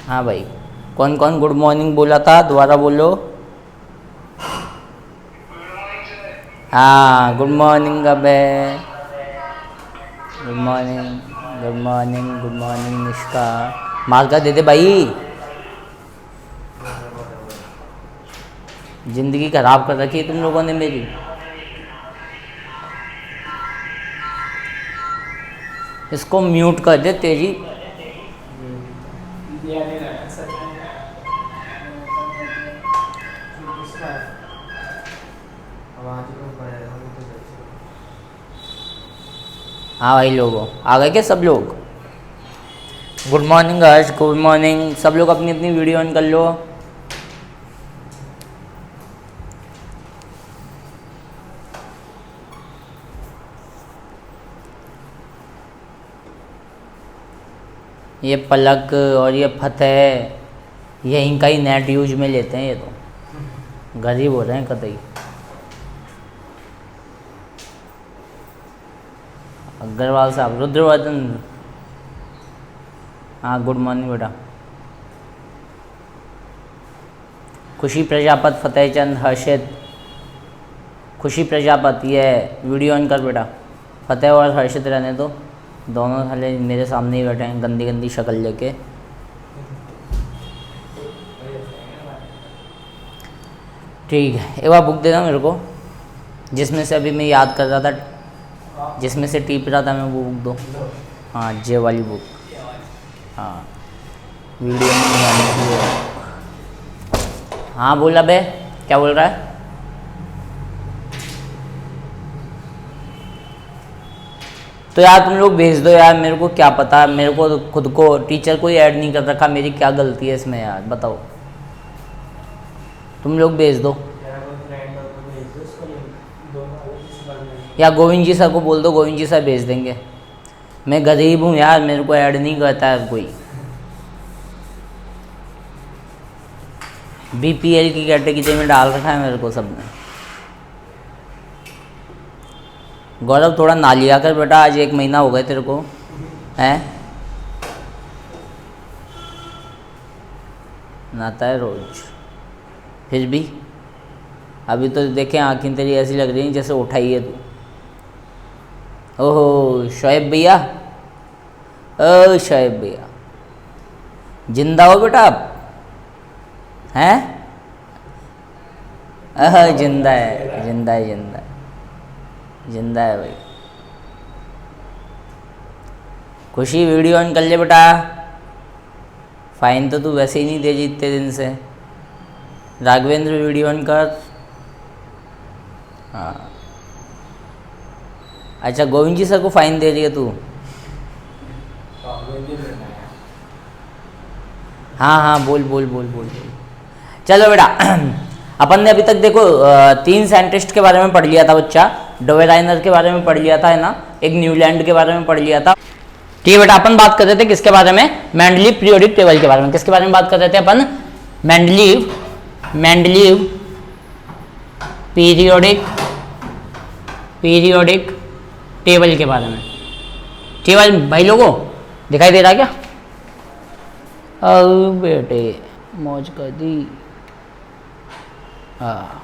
हाँ भाई, कौन कौन गुड मॉर्निंग बोला था, दोबारा बोलो। हाँ गुड मॉर्निंग अबे, good morning, good morning, good morning Nishka. मार का दे दे भाई, जिंदगी खराब कर रखी है तुम लोगों ने मेरी। इसको म्यूट कर दे तेरी। हाँ भाई, लोगों आ गए क्या सब लोग? गुड मॉर्निंग हर्ष, गुड मॉर्निंग। सब लोग अपनी अपनी वीडियो ऑन कर लो। ये पलक और ये फतेह ये इनका ही नेट यूज में लेते हैं, ये तो गरीब हो रहे हैं कतई। अग्रवाल साहब, रुद्रवर्धन, हाँ गुड मॉर्निंग बेटा। खुशी प्रजापत, फतेह चंद, हर्षित, खुशी प्रजापत, ये वीडियो ऑन कर बेटा। फतेह और हर्षित रहने दो, दोनों साले मेरे सामने ही बैठे हैं गंदी गंदी शक्ल लेके। ठीक है, एक बार बुक देना मेरे को, जिसमें से अभी मैं याद कर रहा था, जिसमें से टीप रहा था मैं, वो बुक दो। हाँ जे वाली बुक, हाँ वीडियो में बनाने के लिए। हाँ बोला बे, क्या बोल रहा है? तो यार तुम लोग भेज दो यार, मेरे को क्या पता, मेरे को खुद को टीचर को ही ऐड नहीं कर रखा, मेरी क्या गलती है इसमें यार, बताओ। तुम लोग भेज दो, या गोविंद जी सर को बोल दो, गोविंद जी सर भेज देंगे। मैं गरीब हूँ यार, मेरे को ऐड नहीं करता है कोई। बीपीएल की कैटेगरी में डाल रखा है मेरे को सबने। गौरव थोड़ा ना लिया कर बेटा, आज 1 महीना हो गए तेरे को, हैं? नहाता है रोज, फिर भी अभी तो देखे आँखें तेरी ऐसी लग रही हैं जैसे उठाई है तू। ओहो शोएब भैया, ओ शोएब भैया, जिंदा हो बेटा आप? हैं? जिंदा है, जिंदा है, जिंदा है, जिंदा है भाई। खुशी वीडियो ऑन कर ले बेटा, फाइन तो तू वैसे ही नहीं दे इतने दिन से। राघवेंद्र वीडियो ऑन कर। हाँ अच्छा, गोविंद जी सर को फाइन दे रही है तू? हाँ हाँ बोल बोल बोल बोल बोल। चलो बेटा, अपन ने अभी तक देखो 3 साइंटिस्ट के बारे में पढ़ लिया था बच्चा। डोवेराइनर के बारे में पढ़ लिया था, है ना, एक न्यूलैंड के बारे में पढ़ लिया था। ठीक है बेटा, अपन बात कर रहे थे किसके बारे में? मेंडलीव पीरियोडिक टेबल के बारे में। किसके बारे में बात कर रहे थे अपन? मेंडलीव पीरियोडिक टेबल के बारे में। ठीक है भाई लोगों, दिखाई दे रहा है क्या? बेटे मौज कर दी। हाँ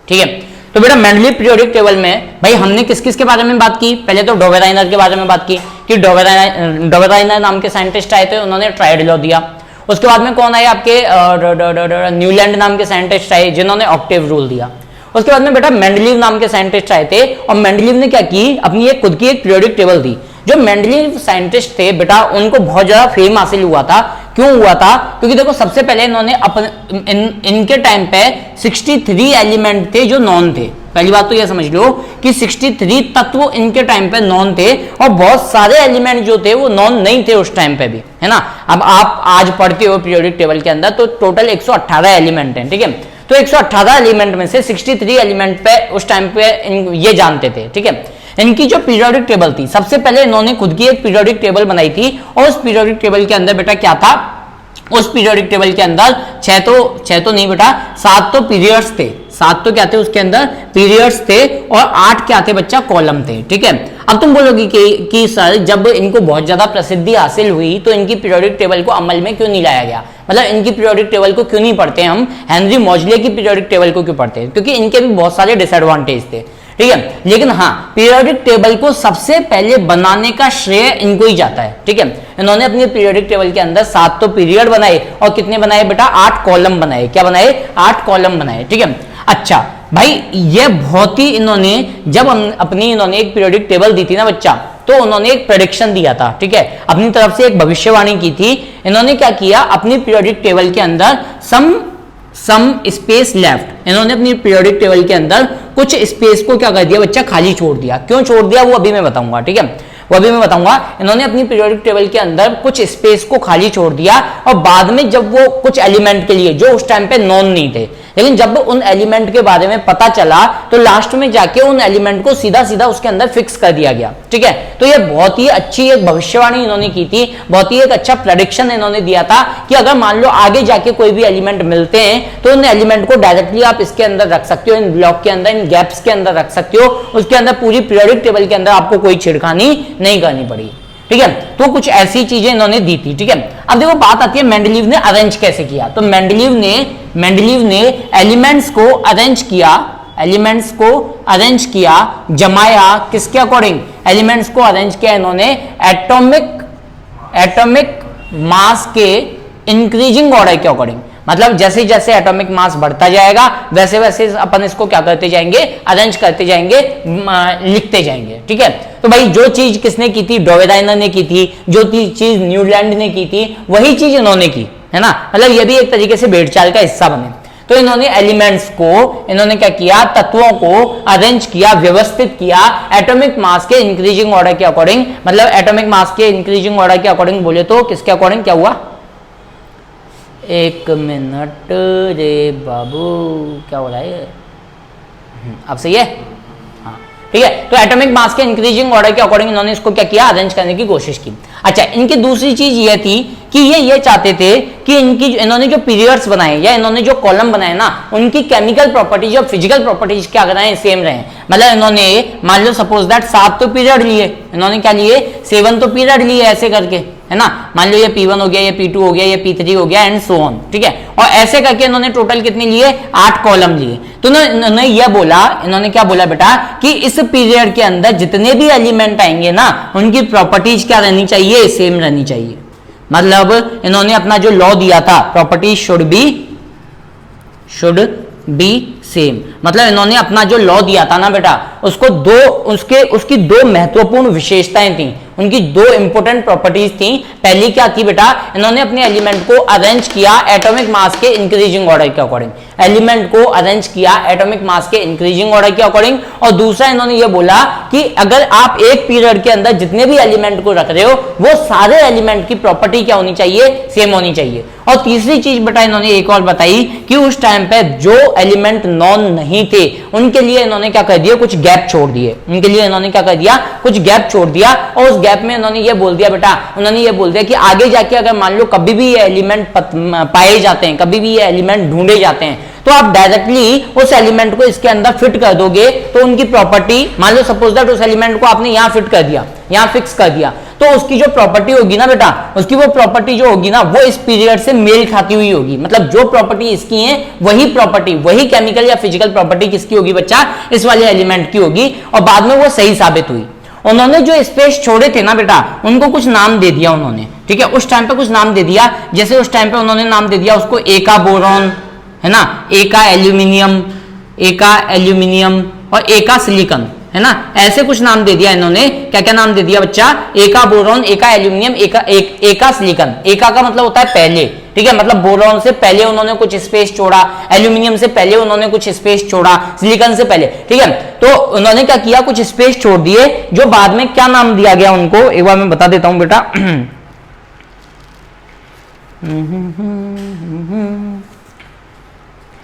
ठीक है, तो बेटा मेंडलीव पीरियोडिक टेबल में भाई हमने किस किस के बारे में बात की? पहले तो डोवेराइनर के बारे में बात की कि डोवेराइनर नाम के साइंटिस्ट आए थे, उन्होंने ट्रायड लॉ दिया। उसके बाद में कौन आए आपके? न्यूलैंड नाम के साइंटिस्ट आए जिन्होंने ऑक्टेव रूल दिया। उसके बाद में बेटा मेंडलीव नाम के साइंटिस्ट आए थे, और मेंडलीव ने क्या की, अपनी एक खुद की एक पीरियोडिक टेबल दी। जो मेंडलीव साइंटिस्ट थे बेटा, उनको बहुत ज्यादा फेम हासिल हुआ था। क्यों हुआ था? क्योंकि देखो सबसे पहले इन्होंने इनके टाइम पे 63 एलिमेंट थे जो नॉन थे। पहली बात तो ये समझ लो कि 63 तत्व इनके टाइम पे नॉन थे, और बहुत सारे एलिमेंट जो थे वो नॉन नहीं थे उस टाइम पे भी, है ना। अब आप आज पढ़ते हो पीरियोडिक टेबल के अंदर तो टोटल 118 एलिमेंट हैं, ठीक है। तो 118 एलिमेंट में से 63 एलिमेंट पे उस टाइम पे ये जानते थे, ठीक है। इनकी जो पीरियोडिक टेबल थी, सबसे पहले इन्होंने खुद की एक पीरियोडिक टेबल बनाई थी, और उस पीरियोडिक टेबल के अंदर बेटा क्या था, उस पीरियोडिक टेबल के अंदर छह तो नहीं बेटा, 7 तो पीरियड्स थे, 7 तो क्या थे उसके अंदर पीरियड्स थे, और 8 क्या थे बच्चा, कॉलम थे। ठीक है, अब तुम बोलोगी कि सर जब इनको बहुत ज्यादा प्रसिद्धि हासिल हुई तो इनकी पीरियोडिक टेबल को अमल में क्यों नहीं लाया गया, मतलब इनकी पीरियोडिक टेबल को क्यों नहीं पढ़ते हम, हेनरी मॉजले की पीरियोडिक टेबल को क्यों पढ़ते हैं, क्योंकि इनके भी बहुत सारे डिसएडवांटेज थे। ठीक है, लेकिन हाँ पीरियोडिक टेबल को सबसे पहले बनाने का श्रेय इनको ही जाता है। ठीक है, इन्होंने अपनी पीरियोडिक टेबल के अंदर 7 तो पीरियड बनाए और कितने बनाए बेटा, 8 कॉलम बनाए। क्या बनाए, 8 कॉलम बनाए। ठीक है, अच्छा भाई ये बहुत ही इन्होंने जब इन्होंने एक पीरियोडिक टेबल दी थी ना बच्चा, तो उन्होंने एक प्रेडिक्शन दिया था। ठीक है, अपनी तरफ से एक भविष्यवाणी की थी। इन्होंने क्या किया, अपनी पीरियोडिक टेबल के अंदर सम स्पेस लेफ्ट, इन्होंने अपनी पीरियोडिक टेबल के अंदर कुछ स्पेस को क्या कर दिया बच्चा, खाली छोड़ दिया। क्यों छोड़ दिया वो अभी मैं बताऊंगा। ठीक है, वो अभी मैं बताऊंगा। इन्होंने अपनी पीरियोडिक टेबल के अंदर कुछ स्पेस को खाली छोड़ दिया, और बाद में जब वो कुछ एलिमेंट के लिए जो उस टाइम पे नॉन नहीं थे, लेकिन जब उन एलिमेंट के बारे में पता चला तो लास्ट में जाके उन एलिमेंट को सीधा सीधा उसके अंदर फिक्स कर दिया गया। ठीक है, तो ये बहुत ही अच्छी एक भविष्यवाणी इन्होंने की थी, बहुत ही एक अच्छा प्रेडिक्शन इन्होंने दिया था कि अगर मान लो आगे जाके कोई भी एलिमेंट मिलते हैं तो उन एलिमेंट को डायरेक्टली आप इसके अंदर रख सकते हो, इन ब्लॉक के अंदर, इन गैप्स के अंदर रख सकते हो, उसके अंदर पूरी पीरियोडिक टेबल के अंदर आपको कोई छिड़खानी नहीं करनी पड़ी। ठीक है, तो कुछ ऐसी चीजें इन्होंने दी थी। ठीक है, अब देखो बात आती है मेंडलीव ने अरेंज कैसे किया। तो मेंडलीव ने एलिमेंट्स को अरेंज किया, जमाया किसके अकॉर्डिंग, एलिमेंट्स को अरेंज किया इन्होंने एटॉमिक मास के इंक्रीजिंग ऑर्डर के अकॉर्डिंग। मतलब जैसे जैसे एटॉमिक मास बढ़ता जाएगा वैसे वैसे अपन इसको क्या करते जाएंगे, अरेंज करते जाएंगे, लिखते जाएंगे। ठीक है, तो भाई जो चीज किसने की थी, डोवेराइनर ने की थी, जो चीज न्यूलैंड ने की थी वही चीज इन्होंने की, है ना। मतलब ये भी एक तरीके से भेड़चाल का हिस्सा बने। तो इन्होंने एलिमेंट्स को इन्होंने क्या किया, तत्वों को अरेंज किया, व्यवस्थित किया एटॉमिक मास के इंक्रीजिंग ऑर्डर के अकॉर्डिंग। मतलब एटॉमिक मास के इंक्रीजिंग ऑर्डर के अकॉर्डिंग बोले तो किसके अकॉर्डिंग, क्या हुआ, एक मिनट रे बाबू, क्या हो रहा है, अब सही है, हाँ ठीक है। तो एटॉमिक मास के इंक्रीजिंग ऑर्डर के अकॉर्डिंग इन्होंने इसको क्या किया, अरेंज करने की कोशिश की। अच्छा, इनकी दूसरी चीज ये थी कि ये चाहते थे कि इन्होंने जो पीरियड्स बनाए या इन्होंने जो कॉलम बनाए ना, उनकी केमिकल प्रॉपर्टीज और फिजिकल प्रॉपर्टीज क्या कराएं, सेम रहे। मतलब इन्होंने मान लो सपोज दैट 7 तो पीरियड लिए, इन्होंने क्या लिए, 7 तो पीरियड लिए ऐसे करके, है ना। मान लो ये P1 हो गया, ये P2 हो गया, ये P3 हो गया एंड सो ऑन। ठीक है, और ऐसे करके इन्होंने टोटल कितने लिए, 8 कॉलम लिए। तो इन्होंने ये बोला, इन्होंने क्या बोला बेटा कि इस पीरियड के अंदर जितने भी एलिमेंट आएंगे ना, उनकी प्रॉपर्टीज क्या रहनी चाहिए, सेम रहनी चाहिए। मतलब इन्होंने अपना जो लॉ दिया था, प्रॉपर्टीज शुड बी सेम। मतलब इन्होंने अपना जो लॉ दिया था ना बेटा, उसकी दो महत्वपूर्ण विशेषताएं थी, उनकी 2 इंपॉर्टेंट प्रॉपर्टीज थी। पहली क्या थी बेटा, इन्होंने अपने एलिमेंट को अरेंज किया एटॉमिक मास के इंक्रीजिंग ऑर्डर के अकॉर्डिंग, एलिमेंट को अरेंज किया एटॉमिक मास के इंक्रीजिंग ऑर्डर के अकॉर्डिंग। और दूसरा इन्होंने ये बोला कि अगर आप एक पीरियड के अंदर जितने भी एलिमेंट को रख रहे हो, वो सारे एलिमेंट की प्रॉपर्टी क्या होनी चाहिए, सेम होनी चाहिए। और तीसरी चीज बेटा इन्होंने एक और बताई कि उस टाइम पे जो एलिमेंट नॉन नहीं थे उनके लिए इन्होंने क्या कर दिया, कुछ गैप छोड़ दिए, उनके लिए इन्होंने क्या कर दिया, कुछ गैप छोड़ दिया। और उस गैप में इन्होंने ये बोल दिया बेटा, उन्होंने ये बोल दिया कि आगे जाके अगर मान लो कभी भी ये एलिमेंट पाए जाते हैं, कभी भी ये एलिमेंट ढूंढे जाते हैं, तो आप डायरेक्टली उस एलिमेंट को इसके अंदर फिट कर दोगे तो उनकी प्रॉपर्टी, मान लो सपोज दैट उस एलिमेंट को आपने यहां फिट कर दिया, यहां फिक्स कर दिया, तो उसकी जो प्रॉपर्टी होगी ना बेटा, उसकी वो प्रॉपर्टी जो होगी ना, वो इस पीरियड से मेल खाती हुई होगी। मतलब जो प्रॉपर्टी इसकी है वही प्रॉपर्टी, वही केमिकल या फिजिकल प्रॉपर्टी किसकी होगी बच्चा, इस वाले एलिमेंट की होगी। और बाद में वो सही साबित हुई। उन्होंने जो स्पेस छोड़े थे ना बेटा, उनको कुछ नाम दे दिया उन्होंने। ठीक है, उस टाइम पे कुछ नाम दे दिया, जैसे उस टाइम पे उन्होंने नाम दे दिया उसको एका बोरॉन, है ना, एका एल्यूमिनियम और एका सिलिकॉन, है ना। ऐसे कुछ नाम दे दिया इन्होंने। क्या क्या नाम दे दिया बच्चा, एका बोरॉन, एका एल्यूमिनियम, एका सिलिकॉन। एका का मतलब होता है पहले, ठीक है, मतलब बोरॉन से पहले उन्होंने कुछ स्पेस छोड़ा, एल्यूमिनियम से पहले उन्होंने कुछ स्पेस छोड़ा, सिलिकॉन से पहले। ठीक है, तो उन्होंने क्या किया, कुछ स्पेस छोड़ दिए, जो बाद में क्या नाम दिया गया उनको, एक बार मैं बता देता हूं बेटा।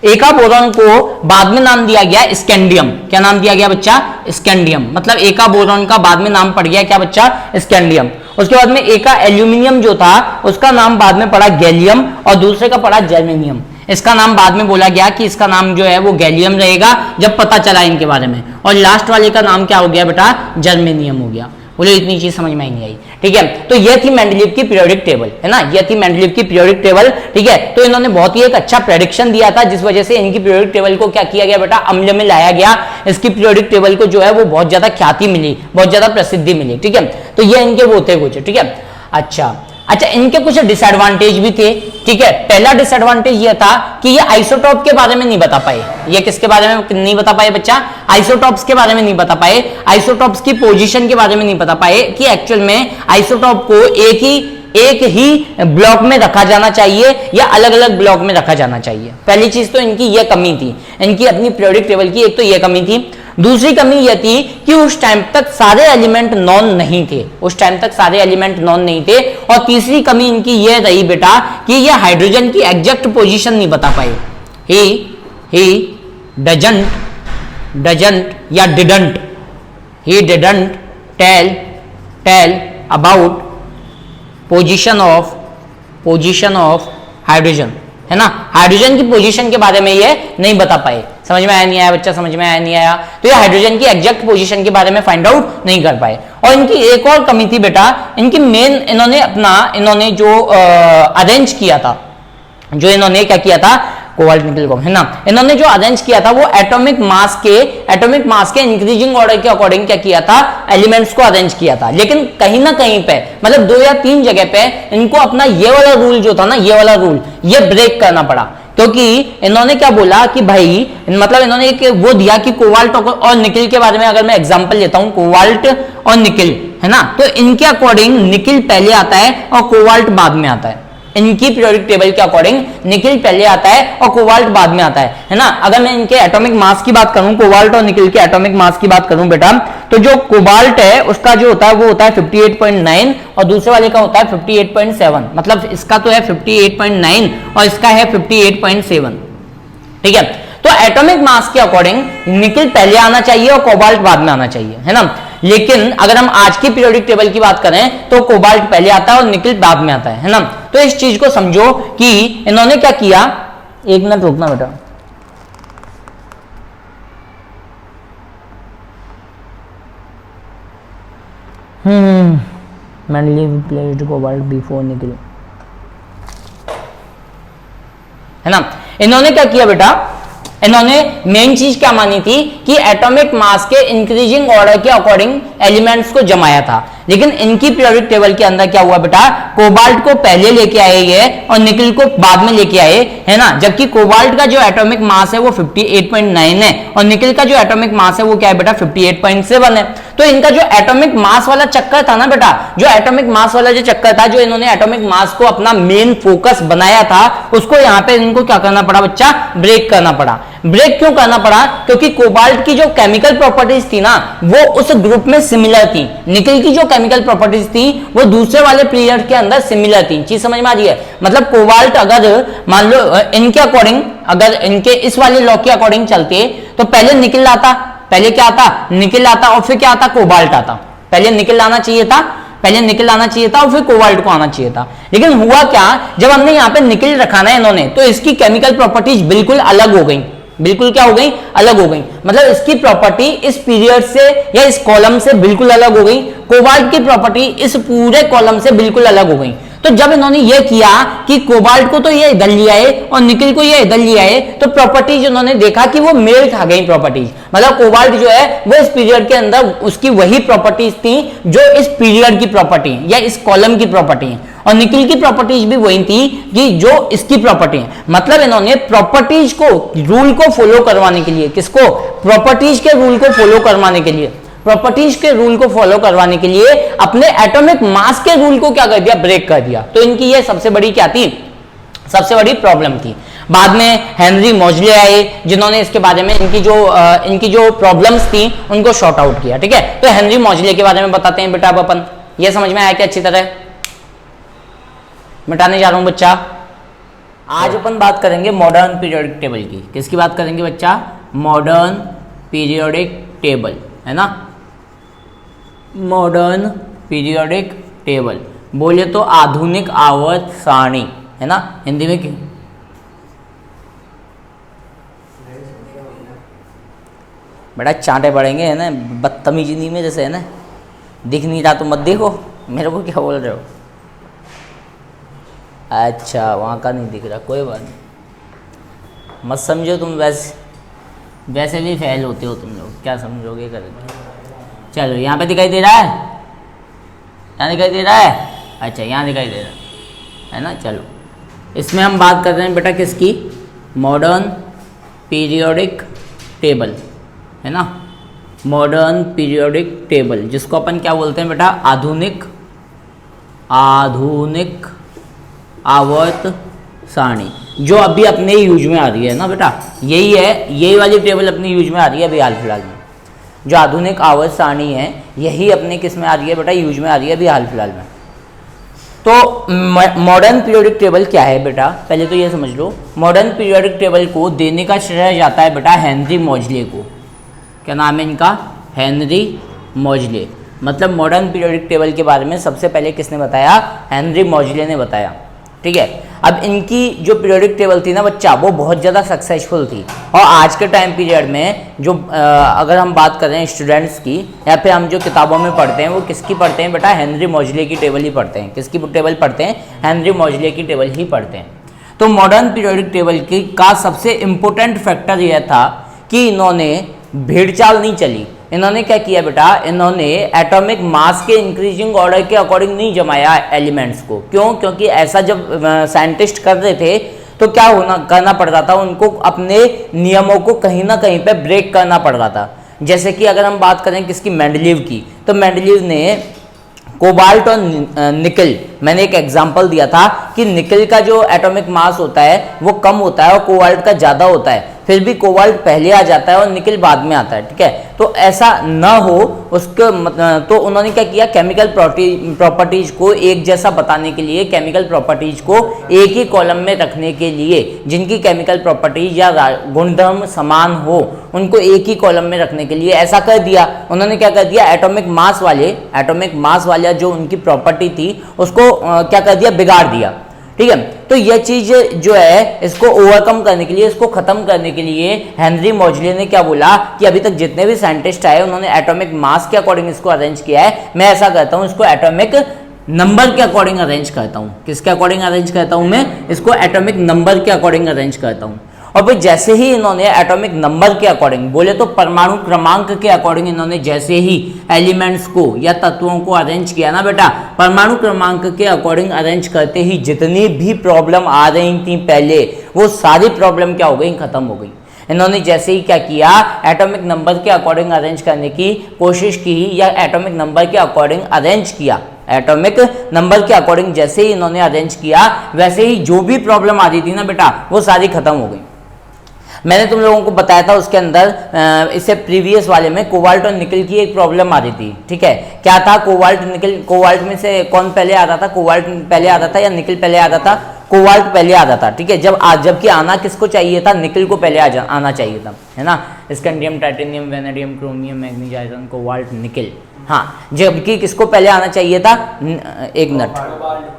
एका बोरॉन को बाद में नाम दिया गया स्कैंडियम। क्या नाम दिया गया बच्चा? स्कैंडियम। मतलब एका बोरॉन का बाद में नाम पड़ गया क्या बच्चा? स्कैंडियम। उसके बाद में एका एल्यूमिनियम जो था उसका नाम बाद में पड़ा गैलियम और दूसरे का पड़ा जर्मेनियम। इसका नाम बाद में बोला गया कि इसका नाम जो है वो गैलियम रहेगा जब पता चला इनके बारे में, और लास्ट वाले का नाम क्या हो गया बेटा? जर्मेनियम हो गया। बोले इतनी चीज समझ में ही नहीं आई। ठीक है, तो ये थी मेंडलीव की पीरियोडिक टेबल, है ना, ये थी मेंडलीव की पीरियोडिक टेबल। ठीक है, तो इन्होंने बहुत ही एक अच्छा प्रेडिक्शन दिया था जिस वजह से इनकी पीरियोडिक टेबल को क्या किया गया बेटा? अमल में लाया गया। इसकी पीरियोडिक टेबल को जो है वो बहुत ज्यादा ख्याति मिली, बहुत ज्यादा प्रसिद्धि मिली। ठीक है, तो ये इनके वो थे कुछ। ठीक है, अच्छा, इनके कुछ डिसएडवांटेज भी थे। ठीक है, पहला डिसएडवांटेज ये था कि ये आइसोटॉप के बारे में नहीं बता पाए। ये किसके बारे में नहीं बता पाए बच्चा? आइसोटॉप्स के बारे में नहीं बता पाए, आइसोटॉप्स की पोजीशन के बारे में नहीं बता पाए कि एक्चुअल में आइसोटॉप को एक ही ब्लॉक में रखा जाना चाहिए या अलग अलग ब्लॉक में रखा जाना चाहिए। पहली चीज तो इनकी ये कमी थी, इनकी अपनी पीरियोडिक टेबल की एक तो ये कमी थी। दूसरी कमी यह थी कि उस टाइम तक सारे एलिमेंट नॉन नहीं थे, उस टाइम तक सारे एलिमेंट नॉन नहीं थे। और तीसरी कमी इनकी यह रही बेटा कि ये हाइड्रोजन की एग्जैक्ट पोजीशन नहीं बता पाए। ही डजंट या didn't, he didn't tell about position of hydrogen, है ना, हाइड्रोजन की पोजीशन के बारे में ये नहीं बता पाए। समझ में आया नहीं आया बच्चा? समझ में आया नहीं आया? तो ये हाइड्रोजन की एग्जैक्ट पोजीशन के बारे में फाइंड आउट नहीं कर पाए। और इनकी एक और कमी थी बेटा, इनकी मेन इन्होंने जो अरेंज किया था, जो इन्होंने क्या किया था, कोबाल्ट निकल को, है ना, इन्होंने जो अरेंज किया था वो एटॉमिक मास के इंक्रीजिंग ऑर्डर के अकॉर्डिंग क्या किया था, एलिमेंट्स को अरेंज किया था। लेकिन कहीं ना कहीं पे मतलब 2 या 3 जगह पे इनको अपना ये वाला रूल जो था ना, ये वाला रूल ये ब्रेक करना पड़ा। क्योंकि इन्होंने क्या बोला कि भाई, मतलब इन्होंने एक वो दिया कि कोबाल्ट और निकिल के बारे में अगर मैं एग्जांपल लेता हूं, कोबाल्ट और निकिल, है ना, तो इनके अकॉर्डिंग निकिल पहले आता है और कोबाल्ट बाद में आता है। इनकी पीरियोडिक टेबल के अकॉर्डिंग निकिल पहले आता है और कोबाल्ट बाद में आता है ना। अगर मैं इनके एटॉमिक मास की बात करूं, कोबाल्ट और निकिल के एटॉमिक मास की बात करूं बेटा, तो जो कोबाल्ट है उसका जो होता है वो होता है 58.9 और दूसरे वाले का होता है 58.7। मतलब इसका तो है 58.9 और इसका है 58.7। ठीक है, तो एटॉमिक मास के अकॉर्डिंग निकिल पहले आना चाहिए और कोबाल्ट बाद में आना चाहिए, है ना। लेकिन अगर हम आज की पीरियोडिक टेबल की बात करें तो कोबाल्ट पहले आता है और निकिल बाद में आता है ना। तो इस चीज को समझो कि इन्होंने क्या किया, एक मिनट रुकना बेटा, Mendeleev placed cobalt before nickel, है ना। इन्होंने क्या किया बेटा, इन्होंने मेन चीज क्या मानी थी कि एटॉमिक मास के इंक्रीजिंग ऑर्डर के अकॉर्डिंग एलिमेंट्स को जमाया था। लेकिन इनकी पीरियोडिक टेबल के अंदर क्या हुआ बेटा, कोबाल्ट को पहले लेके आए ये और निकिल को बाद में लेके आए, है ना। जबकि कोबाल्ट का जो एटॉमिक मास है वो 58.9 है और निकिल का जो एटॉमिक मास है वो क्या है बेटा, 58.7 है। तो इनका जो एटॉमिक मास वाला चक्कर था ना बेटा, जो एटॉमिक मास वाला जो चक्कर था, जो इन्होंने एटॉमिक मास को अपना मेन फोकस बनाया था, उसको यहाँ पे इनको क्या करना पड़ा बच्चा, ब्रेक करना पड़ा। ब्रेक क्यों करना पड़ा, क्योंकि कोबाल्ट की जो केमिकल प्रॉपर्टीज थी ना वो उस ग्रुप में सिमिलर थी, निकिल की जो केमिकल प्रॉपर्टीज थी वो दूसरे वाले पीरियड के अंदर सिमिलर थी। चीज समझ में आ रही है? मतलब कोबाल्ट अगर मान लो इनके अकॉर्डिंग, अगर इनके इस वाले लॉ के अकॉर्डिंग चलते तो पहले निकिल आता, पहले क्या आता, निकिल आता और फिर क्या आता, कोबाल्ट आता। पहले निकिल आना चाहिए था, पहले निकिल आना चाहिए था और फिर कोबाल्ट को आना चाहिए था। लेकिन हुआ क्या, जब हमने यहाँ पे निकिल रखा ना इन्होंने, तो इसकी केमिकल प्रॉपर्टीज बिल्कुल अलग हो गई, बिल्कुल क्या हो गई, अलग हो गई। मतलब इसकी प्रॉपर्टी इस पीरियड से या इस कॉलम से बिल्कुल अलग हो गई, कोबाल्ट की प्रॉपर्टी इस पूरे कॉलम से बिल्कुल अलग हो गई। तो जब इन्होंने ये किया कि कोबाल्ट को तो ये इधर लिया है और निकिल को ये इधर लिया है, तो प्रॉपर्टीज उन्होंने देखा कि वो मेल खा गई प्रॉपर्टीज। मतलब कोबाल्ट जो है वो इस पीरियड के अंदर उसकी वही प्रॉपर्टीज थी जो इस पीरियड की प्रॉपर्टी या इस कॉलम की प्रॉपर्टी है, और निकिल की प्रॉपर्टीज भी वही थी कि जो इसकी प्रॉपर्टी है। मतलब इन्होंने प्रॉपर्टीज को, रूल को फॉलो करवाने के लिए, किसको, प्रॉपर्टीज के रूल को फॉलो करवाने के लिए, प्रॉपर्टीज के रूल को फॉलो करवाने के लिए अपने एटॉमिक मास के रूल को क्या कर दिया, ब्रेक कर दिया। तो इनकी ये सबसे बड़ी क्या थी, सबसे बड़ी प्रॉब्लम थी। बाद में हेनरी मॉजले आए जिन्होंने इसके बारे में इनकी जो प्रॉब्लम्स थी उनको शॉर्ट आउट किया। ठीक है, तो हेनरी मॉजले के बारे में बताते हैं बेटा। अब अपन ये समझ में आया क्या अच्छी तरह, मिटाने जा रहा हूं बच्चा, आज अपन बात करेंगे मॉडर्न पीरियोडिक टेबल की। किसकी बात करेंगे बच्चा? मॉडर्न पीरियोडिक टेबल, है ना। मॉडर्न पीरियोडिक टेबल बोले तो आधुनिक आवर्त सारणी, है ना। हिंदी में क्यों? बड़ा चांटे पड़ेंगे, है ना, बदतमीजी में जैसे, है ना। दिख नहीं रहा तो मत देखो, मेरे को क्या बोल रहे हो? अच्छा, वहाँ का नहीं दिख रहा, कोई बात नहीं, मत समझो तुम, वैसे भी फेल होते हो तुम लोग, क्या समझोगे करेंगे। चलो यहाँ पे दिखाई दे रहा है, यहाँ दिखाई दे रहा है, अच्छा यहाँ दिखाई दे रहा है ना। चलो इसमें हम बात कर रहे हैं बेटा किसकी? मॉडर्न पीरियोडिक टेबल, है ना। मॉडर्न पीरियोडिक टेबल जिसको अपन क्या बोलते हैं बेटा? आधुनिक आवर्त सारणी, जो अभी अपने यूज में आ रही है ना बेटा। यही है, यही वाली टेबल अपने यूज में आ रही है अभी हाल फिलहाल में। जो आधुनिक आवर्त सारणी है यही अपने किस में आ रही है बेटा? यूज में आ रही है अभी हाल फिलहाल में। तो मॉडर्न पीरियोडिक टेबल क्या है बेटा? पहले तो ये समझ लो, मॉडर्न पीरियोडिक टेबल को देने का श्रेय जाता है बेटा हेनरी मोजले को। क्या नाम है इनका? हेनरी मोजले। मतलब मॉडर्न पीरियोडिक टेबल के बारे में सबसे पहले किसने बताया? हेनरी मोजले ने बताया, ठीक है। अब इनकी जो पीरियोडिक टेबल थी ना बच्चा, वो बहुत ज़्यादा सक्सेसफुल थी। और आज के टाइम पीरियड में जो अगर हम बात करें स्टूडेंट्स की, या फिर हम जो किताबों में पढ़ते हैं, वो किसकी पढ़ते हैं बेटा? हेनरी मोजले की टेबल ही पढ़ते हैं। किसकी टेबल पढ़ते हैं? हेनरी मोजले की टेबल ही पढ़ते हैं। तो मॉडर्न पीरियोडिक टेबल की का सबसे इम्पोर्टेंट फैक्टर यह था कि इन्होंने भेड़चाल नहीं चली। इन्होंने क्या किया बेटा? इन्होंने एटॉमिक मास के इंक्रीजिंग ऑर्डर के अकॉर्डिंग नहीं जमाया एलिमेंट्स को। क्यों? क्योंकि ऐसा जब साइंटिस्ट कर रहे थे तो क्या करना पड़ रहा था उनको? अपने नियमों को कहीं ना कहीं पे ब्रेक करना पड़ रहा था। जैसे कि अगर हम बात करें किसकी? मेंडलीव की, तो मेंडलीव ने कोबाल्ट और निकल, मैंने एक एग्जांपल दिया था कि निकल का जो एटॉमिक मास होता है वो कम होता है और कोबाल्ट का ज़्यादा होता है, फिर भी कोबाल्ट पहले आ जाता है और निकल बाद में आता है, ठीक है। तो ऐसा ना हो उसके तो उन्होंने क्या किया? केमिकल प्रॉपर्टीज को एक जैसा बताने के लिए, केमिकल प्रॉपर्टीज को एक ही कॉलम में रखने के लिए, जिनकी केमिकल प्रॉपर्टीज या गुणधर्म समान हो उनको एक ही कॉलम में रखने के लिए ऐसा कर दिया। उन्होंने क्या कर दिया? एटॉमिक मास वाला जो उनकी प्रॉपर्टी थी उसको क्या कर दिया? बिगाड़ दिया, ठीक है। तो यह चीज जो है इसको ओवरकम करने के लिए, इसको खत्म करने के लिए हेनरी मोजले ने क्या बोला कि अभी तक जितने भी साइंटिस्ट आए उन्होंने एटॉमिक मास के अकॉर्डिंग इसको अरेंज किया है। मैं ऐसा करता हूं, इसको एटॉमिक नंबर के अकॉर्डिंग अरेंज करता हूं। किसके अकॉर्डिंग अरेंज करता हूं? मैं इसको एटॉमिक नंबर के अकॉर्डिंग अरेंज करता हूं। और फिर जैसे ही इन्होंने एटॉमिक नंबर के अकॉर्डिंग, बोले तो परमाणु क्रमांक के अकॉर्डिंग, इन्होंने जैसे ही एलिमेंट्स को या तत्वों को अरेंज किया ना बेटा, परमाणु क्रमांक के अकॉर्डिंग अरेंज करते ही जितनी भी प्रॉब्लम आ रही थी पहले, वो सारी प्रॉब्लम क्या हो गई? खत्म हो गई। इन्होंने जैसे ही क्या किया? एटॉमिक नंबर के अकॉर्डिंग अरेंज करने की कोशिश की, या एटॉमिक नंबर के अकॉर्डिंग अरेंज किया। एटॉमिक नंबर के अकॉर्डिंग जैसे ही इन्होंने अरेंज किया, वैसे ही जो भी प्रॉब्लम आ रही थी ना बेटा, वो सारी खत्म हो गई। मैंने तुम लोगों को बताया था उसके अंदर, इससे प्रीवियस वाले में कोबाल्ट और निकल की एक प्रॉब्लम आ रही थी, ठीक है। क्या था? कोबाल्ट निकल, कोबाल्ट में से कौन पहले आता था? कोबाल्ट पहले आता था या निकल पहले आता था? कोबाल्ट पहले आता था, ठीक है। जबकि आना किसको चाहिए था? निकल को पहले आना चाहिए था, है ना। Scandium, titanium, vanadium, chromium, manganese, iron, cobalt, निकल, हाँ। जबकि किसको पहले आना चाहिए था? एक मिनट,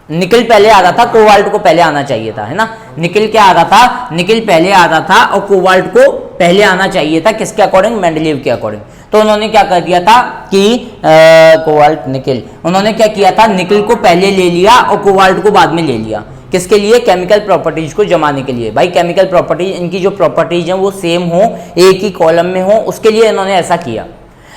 निकल पहले आ रहा था, कोबाल्ट को पहले आना चाहिए था, है ना। निकल क्या आ रहा था? निकल पहले आ रहा था और कोबाल्ट को पहले आना चाहिए था। किसके अकॉर्डिंग? मेंडलीव के अकॉर्डिंग। तो उन्होंने क्या कर दिया था कि कोबाल्ट निकल, उन्होंने क्या किया था? निकल को पहले ले लिया और कोबाल्ट को बाद में ले लिया। किसके लिए? केमिकल प्रॉपर्टीज को जमाने के लिए। भाई केमिकल प्रॉपर्टीज, इनकी जो प्रॉपर्टीज हैं वो सेम हो, एक ही कॉलम में हो, उसके लिए इन्होंने ऐसा किया।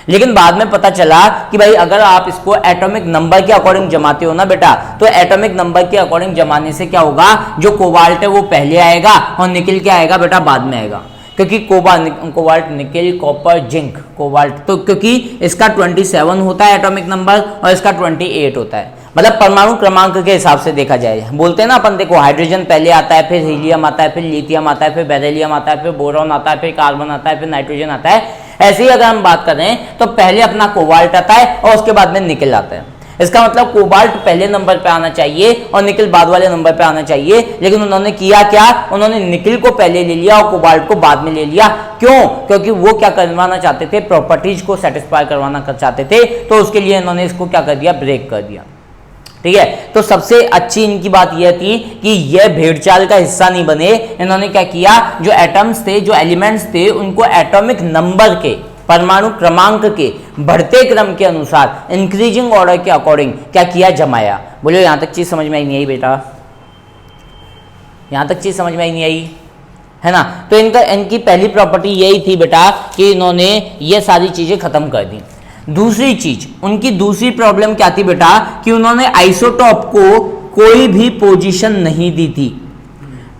लेकिन बाद में पता चला कि भाई अगर आप इसको एटॉमिक नंबर के अकॉर्डिंग जमाते हो ना बेटा, तो एटॉमिक नंबर के अकॉर्डिंग जमाने से क्या होगा? जो कोबाल्ट है वो पहले आएगा और निकल क्या आएगा बेटा? बाद में आएगा। क्योंकि कोबाल्ट, निकल, कॉपर, जिंक, कोबाल्ट, तो क्योंकि इसका 27 होता है एटॉमिक नंबर और इसका 28 होता है। मतलब परमाणु क्रमांक के हिसाब से देखा जाए, बोलते हैं ना अपन, देखो हाइड्रोजन पहले आता है, फिर हीलियम आता है, फिर लिथियम आता है, फिर बेरिलियम आता है, फिर बोरॉन आता है, फिर कार्बन आता है, फिर नाइट्रोजन आता है। ऐसे ही अगर हम बात करें तो पहले अपना कोबाल्ट आता है और उसके बाद में निकल आता है। इसका मतलब कोबाल्ट पहले नंबर पे आना चाहिए और निकिल बाद वाले नंबर पे आना चाहिए, लेकिन उन्होंने किया क्या, उन्होंने निकिल को पहले ले लिया और कोबाल्ट को बाद में ले लिया। क्यों? क्योंकि वो क्या करवाना चाहते थे, प्रॉपर्टीज को सेटिस्फाई करवाना चाहते थे, तो उसके लिए इन्होंने इसको क्या कर दिया, ब्रेक कर दिया। ठीक है, तो सबसे अच्छी इनकी बात यह थी कि यह भेड़चाल का हिस्सा नहीं बने। इन्होंने क्या किया, जो एटम्स थे, जो एलिमेंट्स थे, उनको एटॉमिक नंबर के, परमाणु क्रमांक के बढ़ते क्रम के अनुसार, इंक्रीजिंग ऑर्डर के अकॉर्डिंग क्या किया, जमाया। बोलो यहां तक चीज समझ में आई नहीं आई बेटा? यहां तक चीज समझ में आई नहीं आई है ना? तो इनकी पहली प्रॉपर्टी यही थी बेटा कि इन्होंने ये सारी चीजें खत्म कर दी। दूसरी चीज, उनकी दूसरी प्रॉब्लम क्या थी बेटा, कि उन्होंने आइसोटॉप को कोई भी पोजीशन नहीं दी थी,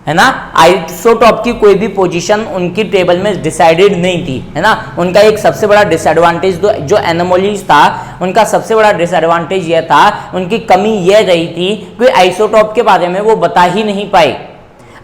है ना? आइसोटॉप की कोई भी पोजीशन उनकी टेबल में डिसाइडेड नहीं थी, है ना? उनका एक सबसे बड़ा डिसएडवांटेज जो एनोमलीज था, उनका सबसे बड़ा डिसएडवांटेज यह था, उनकी कमी यह रही थी कि आइसोटॉप के बारे में वो बता ही नहीं पाए,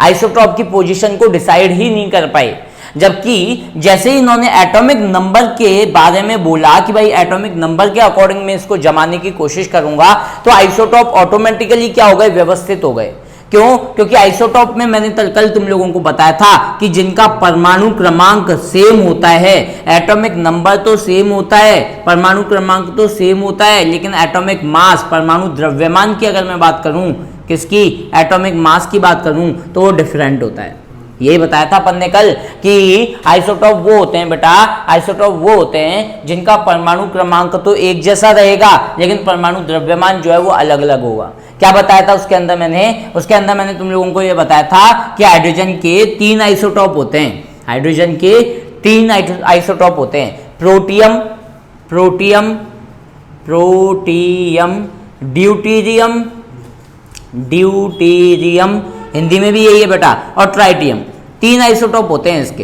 आइसोटॉप की पोजीशन को डिसाइड ही नहीं कर पाए। जबकि जैसे ही इन्होंने एटॉमिक नंबर के बारे में बोला कि भाई एटॉमिक नंबर के अकॉर्डिंग मैं इसको जमाने की कोशिश करूंगा, तो आइसोटॉप ऑटोमेटिकली क्या हो गए, व्यवस्थित हो गए। क्यों? क्योंकि आइसोटॉप में मैंने कल तुम लोगों को बताया था कि जिनका परमाणु क्रमांक सेम होता है, एटॉमिक नंबर तो सेम होता है, परमाणु क्रमांक तो सेम होता है, लेकिन एटॉमिक मास, परमाणु द्रव्यमान की अगर मैं बात करूं, किसकी, एटॉमिक मास की बात करूं, तो वो डिफरेंट होता है। यही बताया था अपन ने कल कि आइसोटॉप वो होते हैं बेटा, आइसोटॉप वो होते हैं जिनका परमाणु क्रमांक तो एक जैसा रहेगा, लेकिन परमाणु द्रव्यमान जो है वो अलग अलग होगा। क्या बताया था उसके अंदर मैंने तुम लोगों को ये बताया था कि हाइड्रोजन के 3 आइसोटॉप होते हैं, हाइड्रोजन के 3 आइसोटॉप होते हैं, protium, protium, protium, deuterium, deuterium, Hindi में भी यही है बेटा, और ट्राइटियम। 3 आइसोटॉप होते हैं इसके,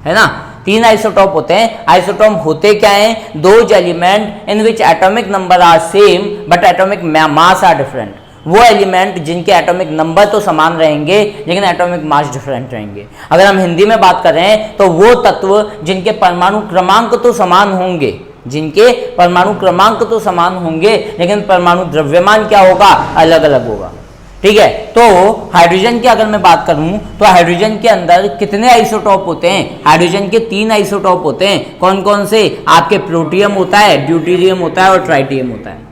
है ना? 3 आइसोटॉप होते हैं। आइसोटॉप होते क्या हैं? Those element in which atomic number are same but atomic mass are different. वो एलिमेंट जिनके एटॉमिक नंबर तो समान रहेंगे लेकिन एटॉमिक मास डिफरेंट रहेंगे। अगर हम हिंदी में बात करें तो वो तत्व जिनके परमाणु क्रमांक तो समान होंगे, जिनके परमाणु क्रमांक तो समान होंगे, लेकिन परमाणु द्रव्यमान क्या होगा, अलग अलग होगा। ठीक है, तो हाइड्रोजन की अगर मैं बात करूं तो हाइड्रोजन के अंदर कितने आइसोटॉप होते हैं? हाइड्रोजन के 3 आइसोटॉप होते हैं। कौन कौन से? आपके प्रोटियम होता है, ड्यूटीरियम होता है और ट्राइटियम होता है।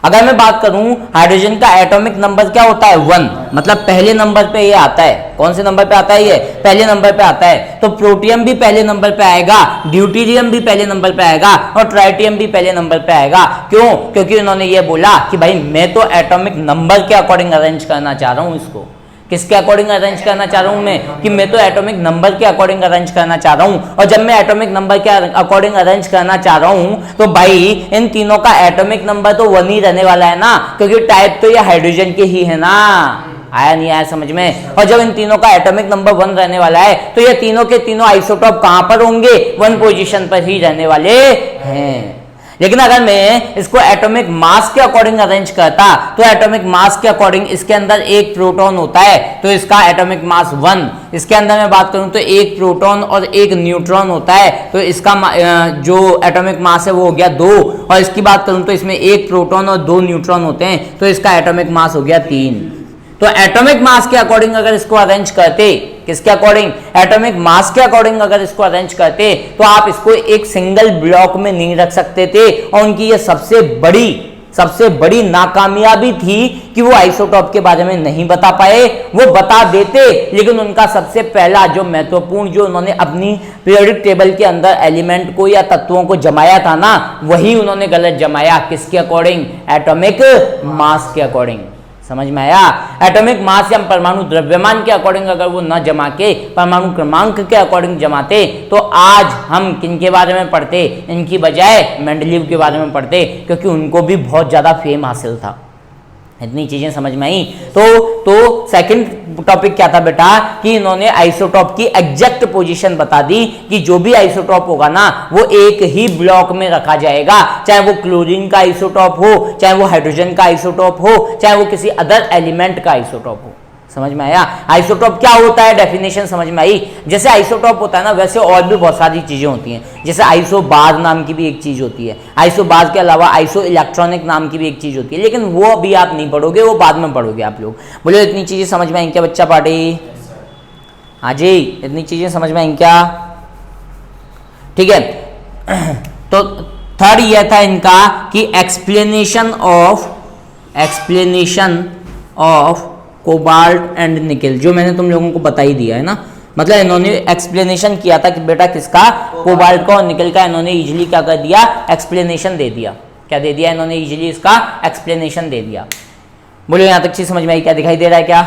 अगर मैं बात करूं हाइड्रोजन का एटॉमिक नंबर क्या होता है, 1, मतलब पहले नंबर पे ये आता है। कौन से नंबर पे आता है? ये पहले नंबर पे आता है। तो प्रोटियम भी पहले नंबर पे आएगा, ड्यूटीरियम भी पहले नंबर पे आएगा और ट्राइटियम भी पहले नंबर पे आएगा। क्यों? क्योंकि उन्होंने ये बोला कि भाई मैं तो एटॉमिक नंबर के अकॉर्डिंग अरेंज करना चाह रहा हूं इसको। किसके अकॉर्डिंग अरेंज करना चाह रहा हूं मैं? कि मैं तो एटॉमिक नंबर के अकॉर्डिंग अरेंज करना चाह रहा हूं। और जब मैं एटॉमिक नंबर के अकॉर्डिंग अरेंज करना चाह रहा हूं तो भाई इन तीनों का एटॉमिक नंबर तो 1 ही रहने वाला है ना, क्योंकि टाइप तो ये हाइड्रोजन के ही है ना। आया नहीं आया समझ में? और जब इन तीनों का एटॉमिक नंबर 1 रहने वाला है तो ये तीनों के तीनों आइसोटॉप कहां पर होंगे? 1 पोजीशन पर ही रहने वाले हैं। लेकिन अगर मैं इसको एटॉमिक मास के अकॉर्डिंग अरेंज करता तो एटॉमिक मास के अकॉर्डिंग इसके अंदर एक प्रोटॉन होता है तो इसका एटॉमिक मास 1। इसके अंदर मैं बात करूं तो एक प्रोटॉन और एक न्यूट्रॉन होता है तो इसका जो एटॉमिक मास है वो हो गया 2। और इसकी बात करूं तो इसमें एक प्रोटॉन और 2 न्यूट्रॉन होते हैं तो इसका एटॉमिक मास हो गया 3। तो एटॉमिक मास के अकॉर्डिंग अगर इसको अरेंज करते, किसके अकॉर्डिंग? एटॉमिक मास के अकॉर्डिंग अगर इसको अरेंज करते तो आप इसको एक सिंगल ब्लॉक में नहीं रख सकते थे। और उनकी ये सबसे बड़ी नाकामयाबी थी कि वो आइसोटॉप के बारे में नहीं बता पाए। वो बता देते लेकिन उनका सबसे पहला जो महत्वपूर्ण, जो उन्होंने अपनी पीरियोडिक टेबल के अंदर एलिमेंट को या तत्वों को जमाया था ना, वही उन्होंने गलत जमाया। किसके अकॉर्डिंग? एटॉमिक मास के अकॉर्डिंग। समझ में आया? एटॉमिक मास या परमाणु द्रव्यमान के अकॉर्डिंग अगर वो न जमा के परमाणु क्रमांक के अकॉर्डिंग जमाते तो आज हम किनके बारे में पढ़ते? इनकी बजाय मेंडलीव के बारे में पढ़ते, क्योंकि उनको भी बहुत ज्यादा फेम हासिल था। इतनी चीजें समझ में आई? तो सेकंड टॉपिक क्या था बेटा कि इन्होंने आइसोटॉप की एग्जैक्ट पोजीशन बता दी कि जो भी आइसोटॉप होगा ना वो एक ही ब्लॉक में रखा जाएगा, चाहे वो क्लोरीन का आइसोटॉप हो, चाहे वो हाइड्रोजन का आइसोटॉप हो, चाहे वो किसी अदर एलिमेंट का आइसोटॉप हो। समझ में आया? आइसोटोप क्या होता है, डेफिनेशन समझ में आई? जैसे आइसोटोप होता है ना, वैसे और भी बहुत सारी चीजें होती हैं। जैसे आइसोबार नाम की भी एक चीज होती है, आइसोबार के अलावा आइसो इलेक्ट्रॉनिक नाम की भी एक चीज होती है, लेकिन वो अभी आप नहीं पढ़ोगे, वो बाद में पढ़ोगे आप लोग। बोलो इतनी चीजें समझ में आई क्या बच्चा पार्टी? हाँ जी, इतनी चीजें समझ में आई क्या? ठीक है। तो थर्ड यह था इनका कि एक्सप्लेनेशन ऑफ कोबाल्ट एंड निकल, जो मैंने तुम लोगों को बता ही दिया है ना। मतलब इन्होंने एक्सप्लेनेशन किया था कि बेटा किसका, कोबाल्ट का और निकल का। इन्होंने इजीली क्या कर दिया, एक्सप्लेनेशन दे दिया। क्या दे दिया इन्होंने? इजीली इसका एक्सप्लेनेशन दे दिया। बोलो यहां तक चीज समझ में आई क्या? दिखाई दे रहा है क्या?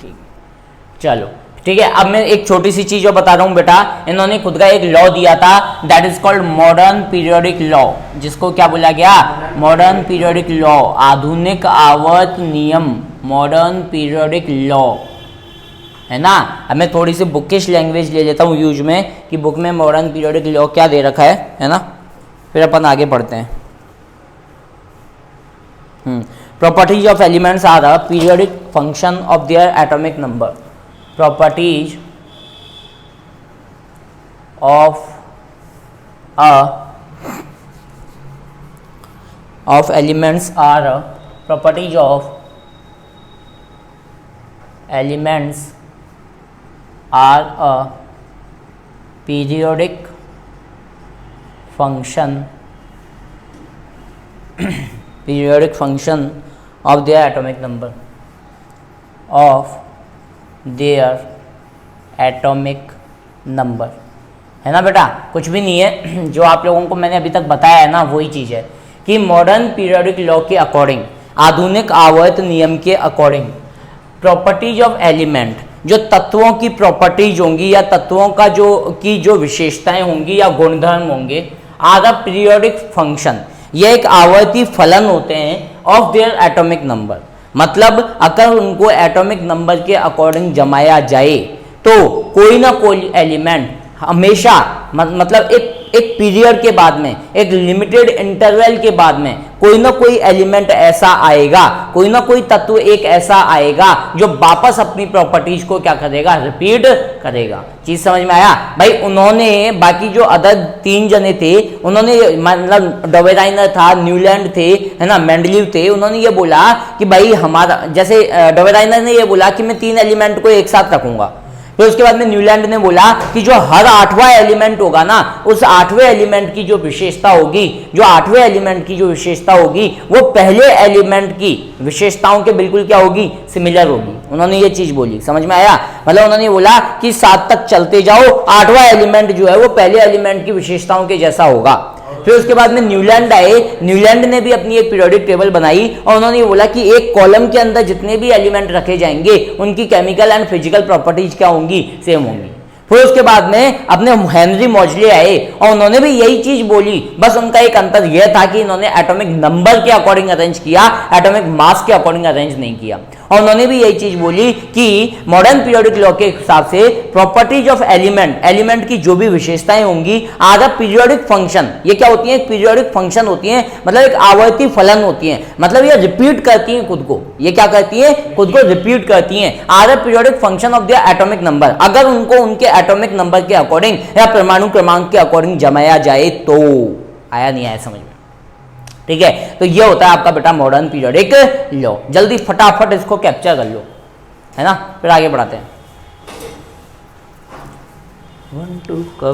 ठीक, चलो ठीक है। अब मैं एक छोटी सी चीज और बता रहा हूं बेटा, इन्होंने खुद का एक लॉ दिया था, that is called modern periodic law, जिसको क्या बोला गया, मॉडर्न पीरियोडिक लॉ, आधुनिक आवर्त नियम, मॉडर्न पीरियोडिक लॉ, है ना। अब मैं थोड़ी सी बुकिश लैंग्वेज ले लेता हूं यूज में, कि बुक में मॉडर्न पीरियोडिक लॉ क्या दे रखा है ना, फिर अपन आगे बढ़ते हैं। Properties of elements are the periodic function of their atomic number. Properties of elements are properties of elements are a periodic function of their atomic number है ना बेटा। कुछ भी नहीं है, जो आप लोगों को मैंने अभी तक बताया है ना, वही चीज है कि मॉडर्न पीरियोडिक लॉ के अकॉर्डिंग, आधुनिक आवर्त नियम के अकॉर्डिंग, प्रॉपर्टीज ऑफ एलिमेंट, जो तत्वों की प्रॉपर्टीज होंगी या तत्वों का जो विशेषताएं होंगी या गुणधर्म होंगे, आर द पीरियोडिक फंक्शन, ये एक आवर्ती फलन होते हैं ऑफ देयर एटॉमिक नंबर। मतलब अगर उनको एटॉमिक नंबर के अकॉर्डिंग जमाया जाए तो कोई ना कोई एलिमेंट हमेशा, मतलब एक पीरियड के बाद में, एक लिमिटेड इंटरवल के बाद में कोई ना कोई एलिमेंट ऐसा आएगा, कोई ना कोई तत्व एक ऐसा आएगा जो वापस अपनी प्रॉपर्टीज को क्या करेगा, रिपीट करेगा। चीज समझ में आया भाई? उन्होंने बाकी जो अदर 3 जने थे, उन्होंने मतलब डोवेराइनर था, न्यूलैंड थे, है ना, मेंडलीव थे, उन्होंने ये बोला कि भाई हमारा, जैसे डोवेराइनर ने ये बोला कि मैं 3 एलिमेंट को एक साथ रखूंगा। फिर उसके बाद में न्यूलैंड ने बोला कि जो हर 8वां एलिमेंट होगा ना, उस 8वें एलिमेंट की जो विशेषता होगी, जो 8वें एलिमेंट की जो विशेषता होगी, वो पहले एलिमेंट की विशेषताओं के बिल्कुल क्या होगी, सिमिलर होगी। उन्होंने ये चीज बोली, समझ में आया? मतलब उन्होंने बोला कि 7 तक चलते जाओ, 8वां एलिमेंट जो है वो पहले एलिमेंट की विशेषताओं के जैसा होगा। फिर उसके बाद में न्यूलैंड आए, न्यूलैंड ने भी अपनी एक पीरियोडिक टेबल बनाई और उन्होंने ये बोला कि एक कॉलम के अंदर जितने भी एलिमेंट रखे जाएंगे उनकी केमिकल एंड फिजिकल प्रॉपर्टीज क्या होंगी, सेम होंगी। फिर उसके बाद में अपने हेनरी मॉजले आए और उन्होंने भी यही चीज बोली, बस उनका एक अंतर यह था कि इन्होंने एटॉमिक नंबर के अकॉर्डिंग अरेंज किया, एटॉमिक मास के अकॉर्डिंग अरेंज नहीं किया। और उन्होंने भी यही चीज बोली कि मॉडर्न पीरियोडिक लॉ के हिसाब से प्रॉपर्टीज ऑफ एलिमेंट की जो भी विशेषताएं होंगी आर अ पीरियोडिक फंक्शन। ये क्या होती है? पीरियोडिक फंक्शन होती है, मतलब एक आवर्ती फलन होती है, मतलब ये रिपीट करती हैं खुद को। ये क्या करती है? खुद को रिपीट करती हैं। Are a periodic function of their atomic number, अगर उनको उनके एटॉमिक नंबर के अकॉर्डिंग या परमाणु क्रमांक के अकॉर्डिंग जमाया जाए तो। आया नहीं आया समझ में? ठीक है, तो ये होता है आपका बेटा मॉडर्न पीरियोडिक लॉ। जल्दी फटाफट इसको कैप्चर कर लो, है ना, फिर आगे बढ़ाते हैं। 1 2 का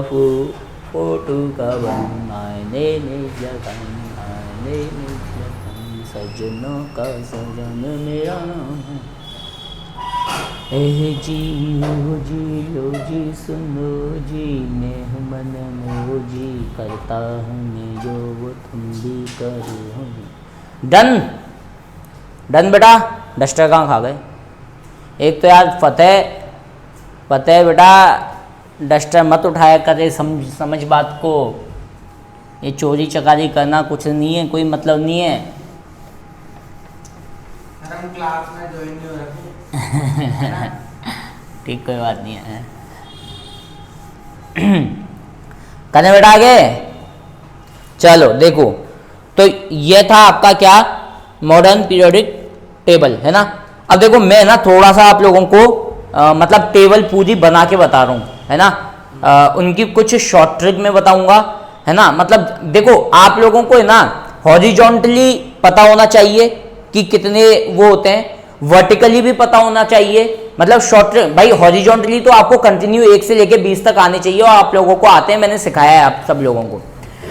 4 2 का 1, माय नेम इज लगन, माय नेम इज लगन, सजनों का सजन मेरा नाम है। जी लो जी सुनो जी, मेहमान मो जी, करता हूँ मैं जो वो तुम भी करो। डन डन बेटा। डस्टर कहाँ खा गए? एक तो यार फतेह बेटा, डस्टर मत उठाया करे, समझ बात को। ये चोरी चकारी करना कुछ नहीं है, कोई मतलब नहीं है। हम क्लास में ज्वाइन नहीं हो रहे। ठीक, कोई बात नहीं है। करने बेटा आगे चलो। देखो तो ये था आपका क्या, मॉडर्न पीरियोडिक टेबल, है ना। अब देखो मैं ना थोड़ा सा आप लोगों को मतलब टेबल पूरी बना के बता रहा हूँ, है ना। उनकी कुछ शॉर्ट ट्रिक में बताऊंगा, है ना। मतलब देखो आप लोगों को है ना हॉरिजॉन्टली पता होना चाहिए कि कितने वो होते हैं, वर्टिकली भी पता होना चाहिए। मतलब शॉर्ट ट्रिक भाई हॉरिजॉन्टली तो आपको कंटिन्यू 1 से लेके 20 तक आने चाहिए, और आप लोगों को आते हैं, मैंने सिखाया है आप सब लोगों को।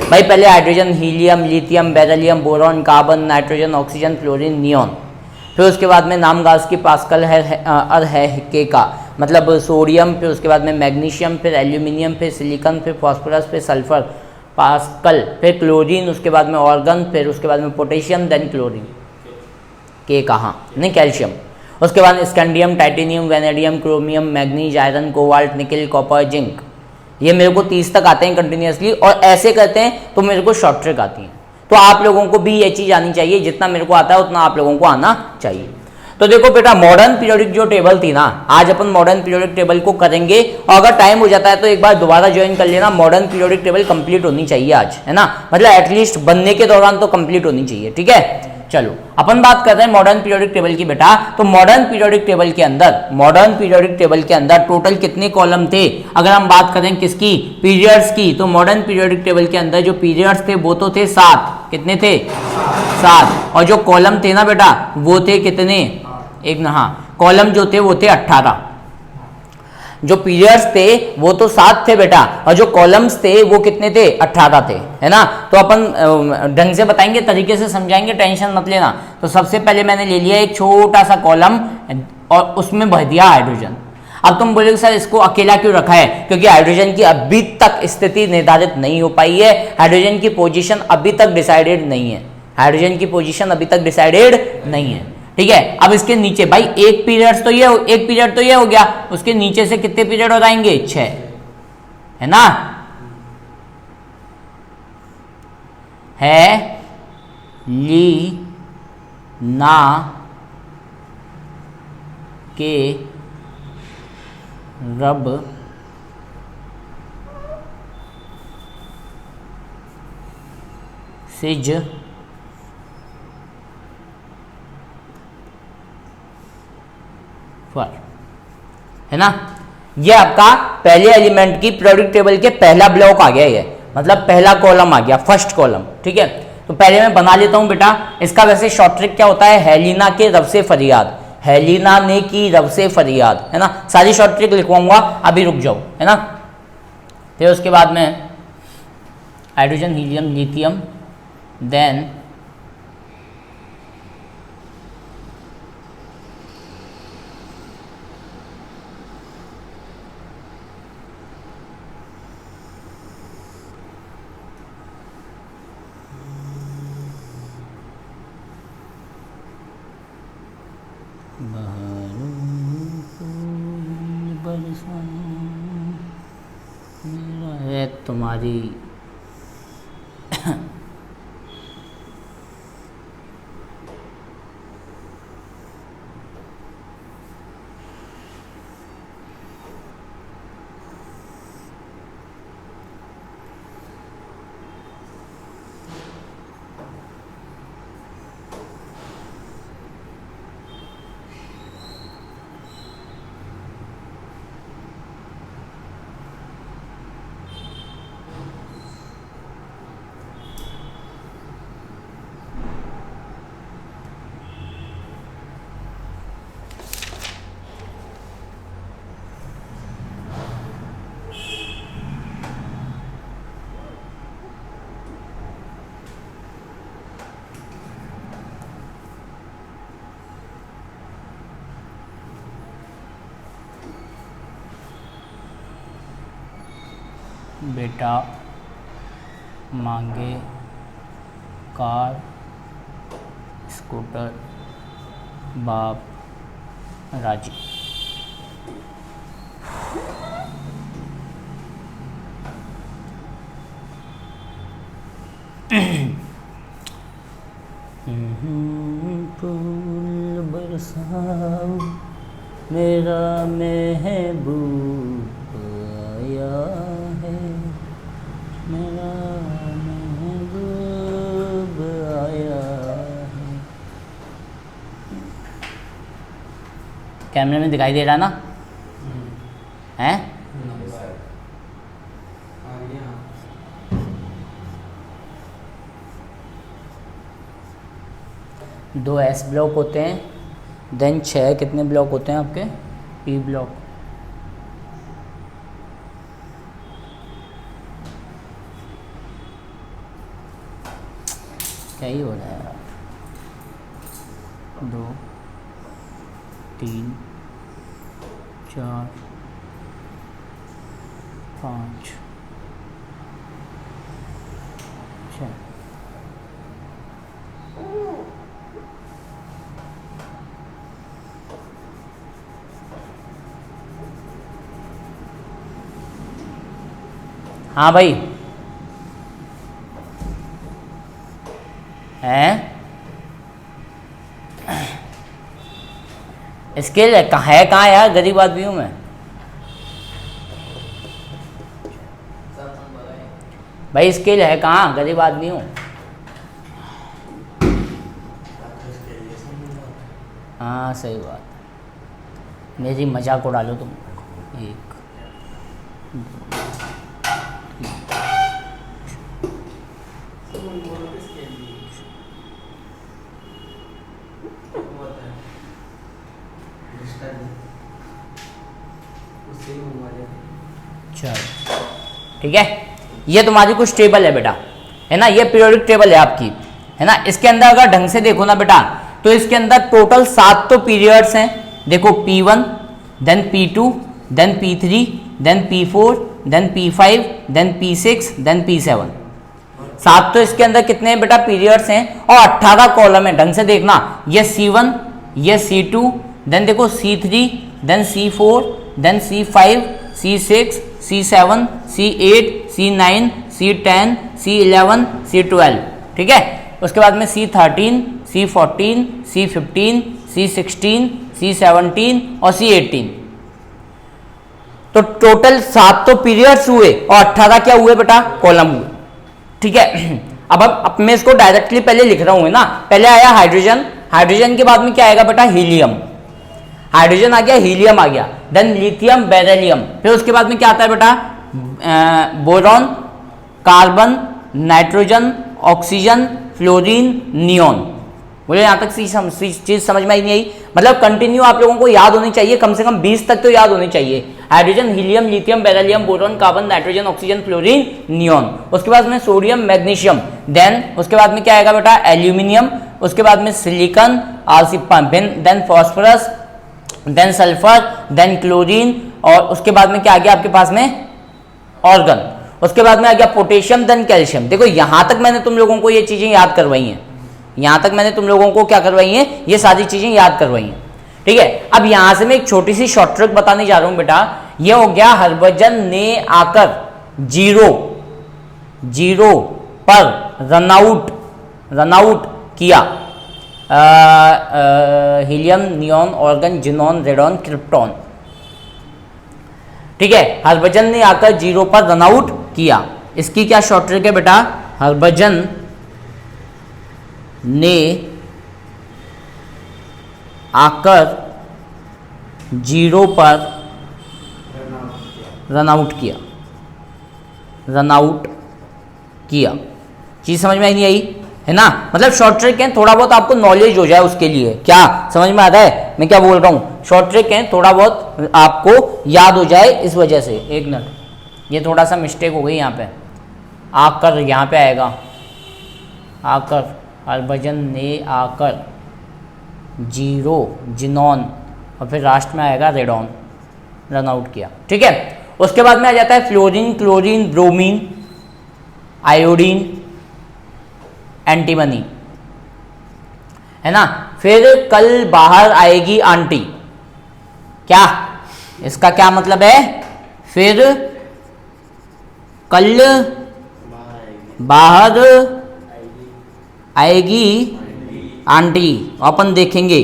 भाई पहले hydrogen, helium, lithium, beryllium, boron, carbon, nitrogen, oxygen, fluorine, neon. फिर उसके बाद में नाम गैस की पास्कल है के का मतलब सोडियम, फिर उसके बाद में मैग्नीशियम, फिर एल्यूमिनियम, फिर सिलिकॉन, फिर फास्फोरस, फिर सल्फर, पास्कल, फिर क्लोरीन, उसके बाद में ऑर्गन, फिर उसके बाद में पोटेशियम, देन क्लोरीन के कहाँ नहीं कैल्शियम। उसके बाद scandium, titanium, vanadium, chromium, manganese, iron, cobalt, निकल, कॉपर, जिंक। ये मेरे को 30 तक आते हैं कंटिन्यूसली, और ऐसे करते हैं तो मेरे को शॉर्ट ट्रिक आती है। तो आप लोगों को भी ये चीज़ आनी चाहिए, जितना मेरे को आता है उतना आप लोगों को आना चाहिए। तो देखो बेटा मॉडर्न पीरियोडिक जो टेबल थी ना, आज अपन मॉडर्न पीरियोडिक टेबल को करेंगे, और अगर टाइम हो जाता है तो एक बार दोबारा ज्वाइन कर लेना। मॉडर्न पीरियोडिक टेबल कंप्लीट होनी चाहिए आज, है ना। मतलब एटलीस्ट बनने के दौरान तो कंप्लीट होनी चाहिए, ठीक है। चलो अपन बात करते हैं मॉडर्न पीरियोडिक टेबल की बेटा। तो मॉडर्न पीरियोडिक टेबल के अंदर टोटल कितने कॉलम थे, अगर हम बात करें किसकी, पीरियड्स की, तो मॉडर्न पीरियोडिक टेबल के अंदर जो पीरियड्स थे वो तो थे 7। कितने थे? 7। और जो कॉलम थे ना बेटा वो थे कितने, एक ना, हाँ कॉलम जो थे वो थे 18। जो पीरियड्स थे वो तो 7 थे बेटा, और जो कॉलम्स थे वो कितने थे, 18 थे, है ना। तो अपन ढंग से बताएंगे, तरीके से समझाएंगे, टेंशन मत लेना। तो सबसे पहले मैंने ले लिया एक छोटा सा कॉलम और उसमें भर दिया हाइड्रोजन। अब तुम बोलोगे सर इसको अकेला क्यों रखा है, क्योंकि हाइड्रोजन की अभी तक स्थिति निर्धारित नहीं हो पाई है, हाइड्रोजन की पोजीशन अभी तक डिसाइडेड नहीं है, हाइड्रोजन की पोजीशन अभी तक डिसाइडेड नहीं है, ठीक है। अब इसके नीचे भाई एक पीरियड तो ये हो गया, उसके नीचे से कितने पीरियड हो जाएंगे, 6, है ना। है ली ना के रब सिज फर, है ना। ये आपका पहले एलिमेंट की पीरियोडिक टेबल के पहला ब्लॉक आ गया, ये मतलब पहला कॉलम आ गया, फर्स्ट कॉलम, ठीक है। तो पहले मैं बना लेता हूं बेटा। इसका वैसे शॉर्ट ट्रिक क्या होता है, हेलिना के रब से फरियाद, हेलिना ने की रब से फरियाद, है ना। सारी शॉर्ट ट्रिक लिखवाऊंगा, अभी रुक जाओ, है ना। फिर उसके बाद में हाइड्रोजन, हीलियम, लिथियम, देन है तुम्हारी बेटा मांगे कार, स्कूटर, बाप राजी। फूल बरसाओ मेरा महबूब आया है, मेरा महबूब आया है, कैमरे में दिखाई दे रहा है ना? हैं? दो एस ब्लॉक होते हैं, देन 6 कितने ब्लॉक होते हैं आपके? P block. क्या ही हो रहा है यार? 2 3 4 5 6। हाँ भाई हैं? स्केल है कहाँ यार? गरीब आदमी हूँ मैं भाई, स्केल है कहाँ? गरीब आदमी हूँ। हाँ सही बात, मेरी मजाक उड़ा लो तुम। 1 चलो ठीक है, ये तुम्हारी कुछ टेबल है बेटा, है ना? ये पीरियोडिक टेबल है आपकी, है ना? इसके अंदर अगर ढंग से देखो ना बेटा, तो इसके अंदर टोटल 7 तो पीरियड्स हैं। देखो P1, then P2, then P3, then P4, then P5, then P6, then P7। 7 तो इसके अंदर कितने हैं बेटा? पीरियड्स हैं, और 18 कॉलम है। ढंग से देखना, ये C1, ये C2, देन देखो C3, then C4, then C5, C6, C7, C8, C9, C10, C11, C12, ठीक है? उसके बाद में C13, C14, C15, C16, C17 और C18। तो टोटल 7 तो पीरियड्स हुए और 18 क्या हुए बेटा? कॉलम हुए, ठीक है? अब मैं इसको डायरेक्टली पहले लिख रहा हूँ ना। पहले आया हाइड्रोजन, हाइड्रोजन के बाद में क्या आएगा बेटा? हीलियम। हाइड्रोजन आ गया, हीलियम आ गया, देन लिथियम, बेरिलियम। फिर उसके बाद में क्या आता है बेटा? Boron, carbon, nitrogen, oxygen, fluorine, neon. बोले यहाँ तक चीज समझ में आई नहीं आई? मतलब कंटिन्यू आप लोगों को याद होनी चाहिए, कम से कम 20 तक तो याद होनी चाहिए। Hydrogen, helium, lithium, beryllium, boron, carbon, nitrogen, oxygen, fluorine, neon. उसके बाद में सोडियम, मैग्नीशियम, देन उसके बाद में क्या आएगा बेटा? एल्यूमिनियम। उसके बाद में silicon, then phosphorus, then sulphur, then chlorine, और उसके बाद में क्या आ गया आपके पास में? ऑर्गन। उसके बाद में आ गया पोटेशियम, देन कैल्शियम। देखो यहां तक मैंने तुम लोगों को ये चीजें याद करवाई हैं, यहां तक मैंने तुम लोगों को क्या करवाई है? ये सारी चीजें याद करवाई हैं, ठीक है? अब यहां से मैं एक छोटी सी शॉर्ट ट्रिक बताने जा रहा हूं बेटा। ये हो गया हरभजन ने आकर 0 पर रनआउट किया helium, neon, organ, xenon, radon, krypton, ठीक है? हरभजन ने आकर 0 पर रनआउट किया। इसकी क्या शॉर्ट ट्रिक है बेटा? हरभजन ने आकर 0 पर रनआउट किया। चीज समझ में आई नहीं आई? है ना? मतलब शॉर्ट ट्रिक है, थोड़ा बहुत आपको नॉलेज हो जाए उसके लिए। क्या समझ में आता है मैं क्या बोल रहा हूँ? शॉर्ट ट्रिक है, थोड़ा बहुत आपको याद हो जाए इस वजह से। 1 मिनट, ये थोड़ा सा मिस्टेक हो गई यहाँ पे। आकर यहाँ पे आएगा, आकर, हरभजन ने आकर 0 जिनॉन, और फिर लास्ट में आएगा रेडॉन, रनआउट किया, ठीक है? उसके बाद में आ जाता है fluorine, chlorine, bromine, iodine, antimony, है ना? फिर कल बाहर आएगी आंटी। क्या इसका क्या मतलब है? फिर कल बाहर आएगी आंटी, अपन देखेंगे।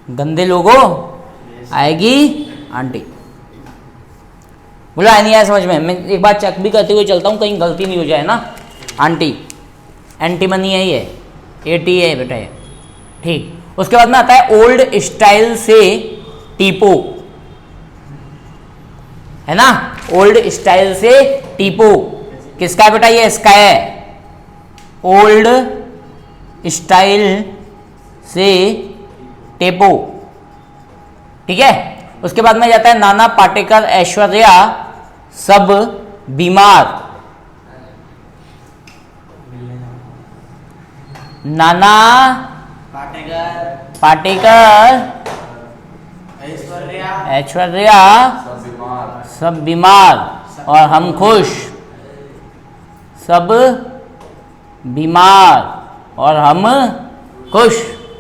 गंदे लोगों, आएगी आंटी। बोला नहीं आया समझ में? मैं एक बार चेक भी करते हुए चलता हूँ, कहीं गलती नहीं हो जाए ना। आंटी, एंटीमनी है ये, AT है बेटा ये, ठीक। उसके बाद में आता है ओल्ड स्टाइल से टीपो, है ना, ओल्ड स्टाइल से टीपो किसका है बेटा, ये इसका है, ओल्ड स्टाइल से टेपो, ठीक है। उसके बाद में जाता है नाना पाटेकर ऐश्वर्या सब बीमार, नाना पाटेकर ऐश्वर्या सब बीमार और हम खुश, सब बीमार और हम खुश।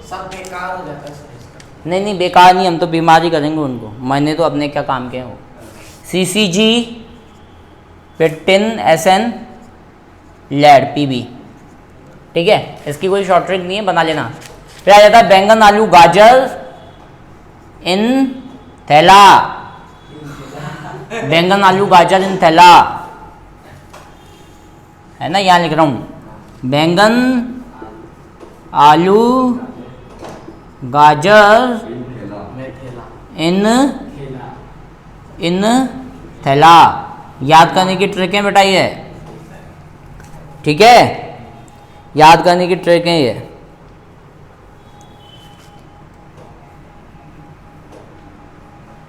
सब बेकार हो जाता है सर इसका। नहीं बेकार नहीं, हम तो बीमार ही करेंगे उनको, मैंने तो अपने क्या काम किए वो। CCG पिटिन SN लैड PB, ठीक है, इसकी कोई शॉर्ट ट्रिक नहीं है, बना लेना। फिर आ जाता है बैंगन आलू गाजर इन थैला, बैंगन आलू गाजर इन थैला, है ना, यहाँ लिख रहा हूं बैंगन आलू गाजर इन थैला। याद करने की ट्रिक है बेटा ये, ठीक है, याद करने की ट्रिक है ये।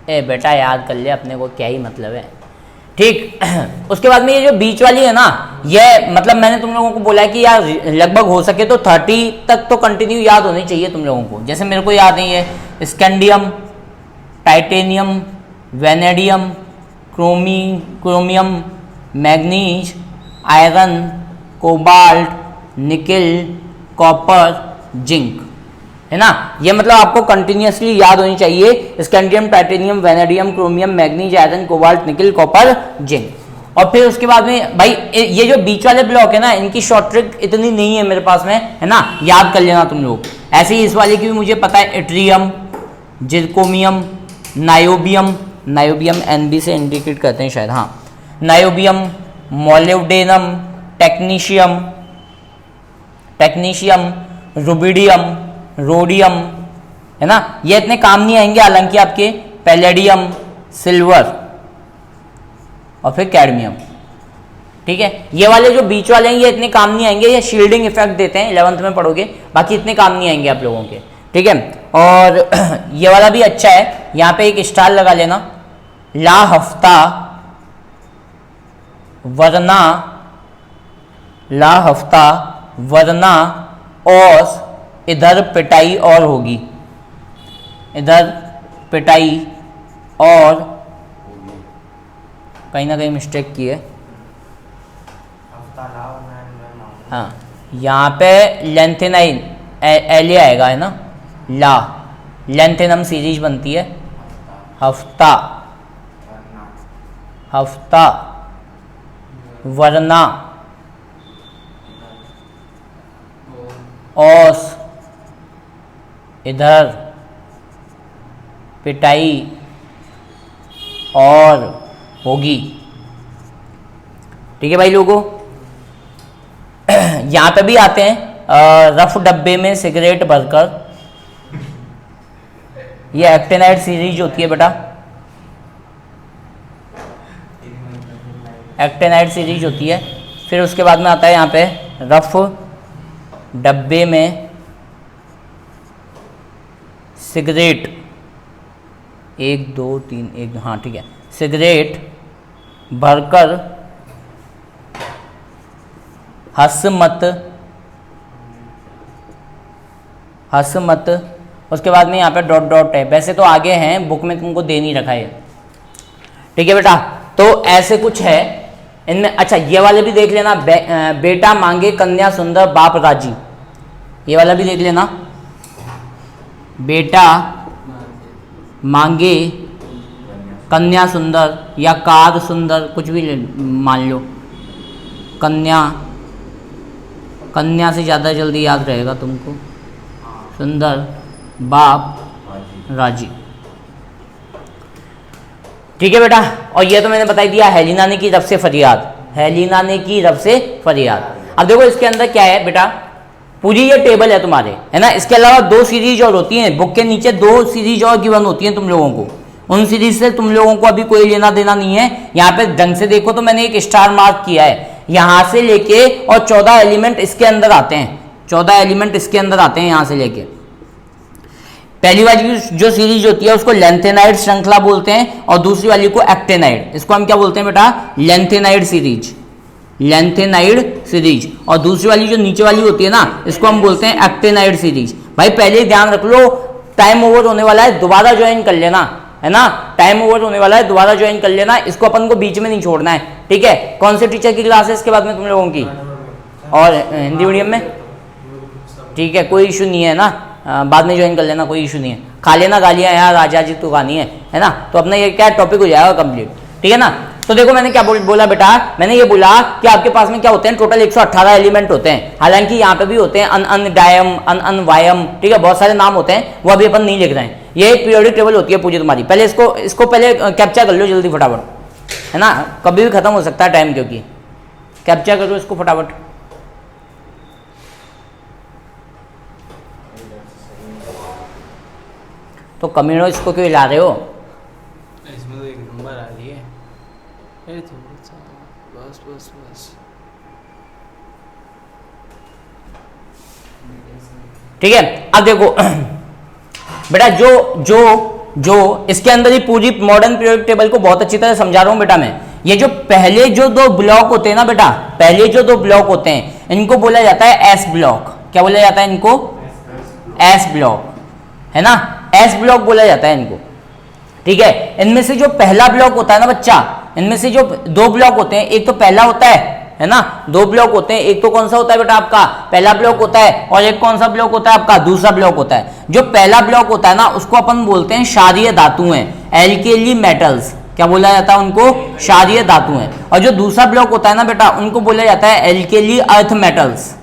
ए बेटा याद कर ले, अपने को क्या ही मतलब है, ठीक। उसके बाद में ये जो बीच वाली है ना, ये मतलब मैंने तुम लोगों को बोला है कि यार लगभग हो सके तो 30 तक तो कंटिन्यू याद होनी चाहिए तुम लोगों को। जैसे मेरे को याद नहीं है, scandium, titanium, vanadium, chromium, manganese, iron, cobalt, nickel, copper, zinc, है ना। ये मतलब आपको कंटिन्यूअसली याद होनी चाहिए, scandium, titanium, vanadium, chromium, manganese, iron, cobalt, nickel, copper, zinc. और फिर उसके बाद में भाई ये जो बीच वाले ब्लॉक है ना, इनकी शॉर्ट ट्रिक इतनी नहीं है मेरे पास में, है ना, याद कर लेना तुम लोग। ऐसे ही इस वाले की भी मुझे पता है, एट्रियम, जिरकोमियम, नायोबियम, नायोबियम NB से इंडिकेट करते हैं शायद, हाँ, niobium, molybdenum, technetium, rubidium, rhodium, है ना, ये इतने काम नहीं आएंगे हालांकि आपके, पैलेडियम, सिल्वर और फिर कैडमियम, ठीक है। ये वाले जो बीच वाले हैं ये इतने काम नहीं आएंगे, ये शील्डिंग इफेक्ट देते हैं, 11th में पढ़ोगे, बाकी इतने काम नहीं आएंगे आप लोगों के, ठीक है। और ये वाला भी अच्छा है, यहाँ पे एक स्टार लगा लेना, ला हफ्ता वरना, ला हफ्ता वरना औस, इधर पिटाई और होगी, इधर पिटाई और, कहीं ना कहीं मिस्टेक की है, हाँ, यहाँ पे लेंथेनाइन एल आएगा, है ना, ला लेंथेनम सीरीज बनती है, हफ्ता, हफ्ता वरना औस, इधर पिटाई और होगी, ठीक है भाई लोगों। यहाँ पे भी आते हैं रफ डब्बे में सिगरेट भरकर, ये एक्टेनाइड सीरीज होती है बेटा, एक्टेनाइड सीरीज होती है। फिर उसके बाद में आता है यहाँ पे रफ डब्बे में सिगरेट, 1 2 3 1, हाँ ठीक है, सिगरेट भरकर हंस मत, हंस मत। उसके बाद में यहाँ पे डॉट डॉट है, वैसे तो आगे हैं, बुक में तुमको दे नहीं रखा है, ठीक है बेटा। तो ऐसे कुछ है इनमें। अच्छा ये वाले भी देख लेना, बेटा मांगे कन्या सुंदर बाप राजी, ये वाला भी देख लेना, बेटा मांगे कन्या सुंदर या कार सुंदर, कुछ भी मान लो, कन्या, कन्या से ज़्यादा जल्दी याद रहेगा तुमको, सुंदर बाप राजी, ठीक है बेटा। और ये तो मैंने बताई दिया, हेलिना ने की रब से फरियाद, हेलिना ने की रब से फरियाद। अब देखो इसके अंदर क्या है बेटा, पूरी ये टेबल है तुम्हारे, है ना। इसके अलावा 2 सीरीज और होती हैं, बुक के नीचे 2 सीरीज और गिवन होती हैं तुम लोगों को। उन सीरीज से तुम लोगों को अभी कोई लेना देना नहीं है। यहाँ पे ढंग से देखो तो मैंने एक स्टार मार्क किया है, यहां से लेके और 14 एलिमेंट इसके अंदर आते हैं, 14 एलिमेंट इसके अंदर आते हैं यहां से लेके। पहली वाली जो सीरीज होती है उसको लेंथेनाइड श्रृंखला बोलते हैं, और दूसरी वाली को एक्टेनाइड। इसको हम क्या बोलते हैं बेटा? Lanthanide series, lanthanide series. और दूसरी वाली जो नीचे वाली होती है ना, इसको हम बोलते हैं एक्टेनाइड सीरीज। भाई पहले ध्यान रख लो, टाइम ओवर होने वाला है, दोबारा ज्वाइन कर लेना, है ना। टाइम ओवर होने वाला है, दोबारा ज्वाइन कर लेना, इसको अपन को बीच में नहीं छोड़ना है, ठीक है। कौन से टीचर की क्लास है इसके बाद में तुम लोगों की? और हिंदी मीडियम में, ठीक है, कोई इशू नहीं है ना, बाद में ज्वाइन कर लेना, कोई इशू नहीं है। खा लेना गालियां यार, राजा जी तो खानी है ना। तो अपना ये क्या टॉपिक हो जाएगा कंप्लीट, ठीक है ना। तो देखो मैंने क्या बोला बेटा, मैंने ये बोला कि आपके पास में क्या होते हैं, टोटल 118 एलिमेंट होते हैं। हालांकि यहाँ पे भी होते हैं अन डायम, अन वायम, ठीक है, बहुत सारे नाम होते हैं, वो अभी अपन नहीं लिख रहे हैं। ये एक पीरियोडिक टेबल होती है पूरी तुम्हारी। पहले इसको पहले कैप्चर कर लो जल्दी फटाफट, है ना, कभी भी खत्म हो सकता है टाइम, क्योंकि कैप्चर करो इसको फटाफट। तो कमीनो इसको क्यों हिला रहे हो? इसमें तो एक नंबर आ रही है, बस बस बस, ठीक है। अब देखो बेटा, जो इसके अंदर ही पूरी मॉडर्न पीरियोडिक टेबल को बहुत अच्छी तरह समझा रहा हूं बेटा मैं। ये जो पहले जो 2 ब्लॉक होते हैं ना बेटा, पहले जो 2 ब्लॉक होते हैं इनको बोला जाता है एस ब्लॉक। क्या बोला जाता है इनको? एस ब्लॉक, है ना, एस ब्लॉक बोला जाता है इनको, ठीक है। इनमें से जो पहला ब्लॉक होता है ना बच्चा, इनमें से जो 2 ब्लॉक होते हैं, एक तो पहला होता है ना, 2 ब्लॉक होते हैं। एक तो कौन सा होता है बेटा आपका? पहला ब्लॉक होता है, और एक कौन सा ब्लॉक होता है आपका? दूसरा ब्लॉक होता है। जो पहला ब्लॉक होता है ना, उसको अपन बोलते हैं क्षारीय धातुएं, एल्केली मेटल्स। क्या बोला जाता है उनको? क्षारीय धातुएं। और जो दूसरा ब्लॉक होता है ना बेटा, उनको बोला जाता है एल्केली अर्थ मेटल्स,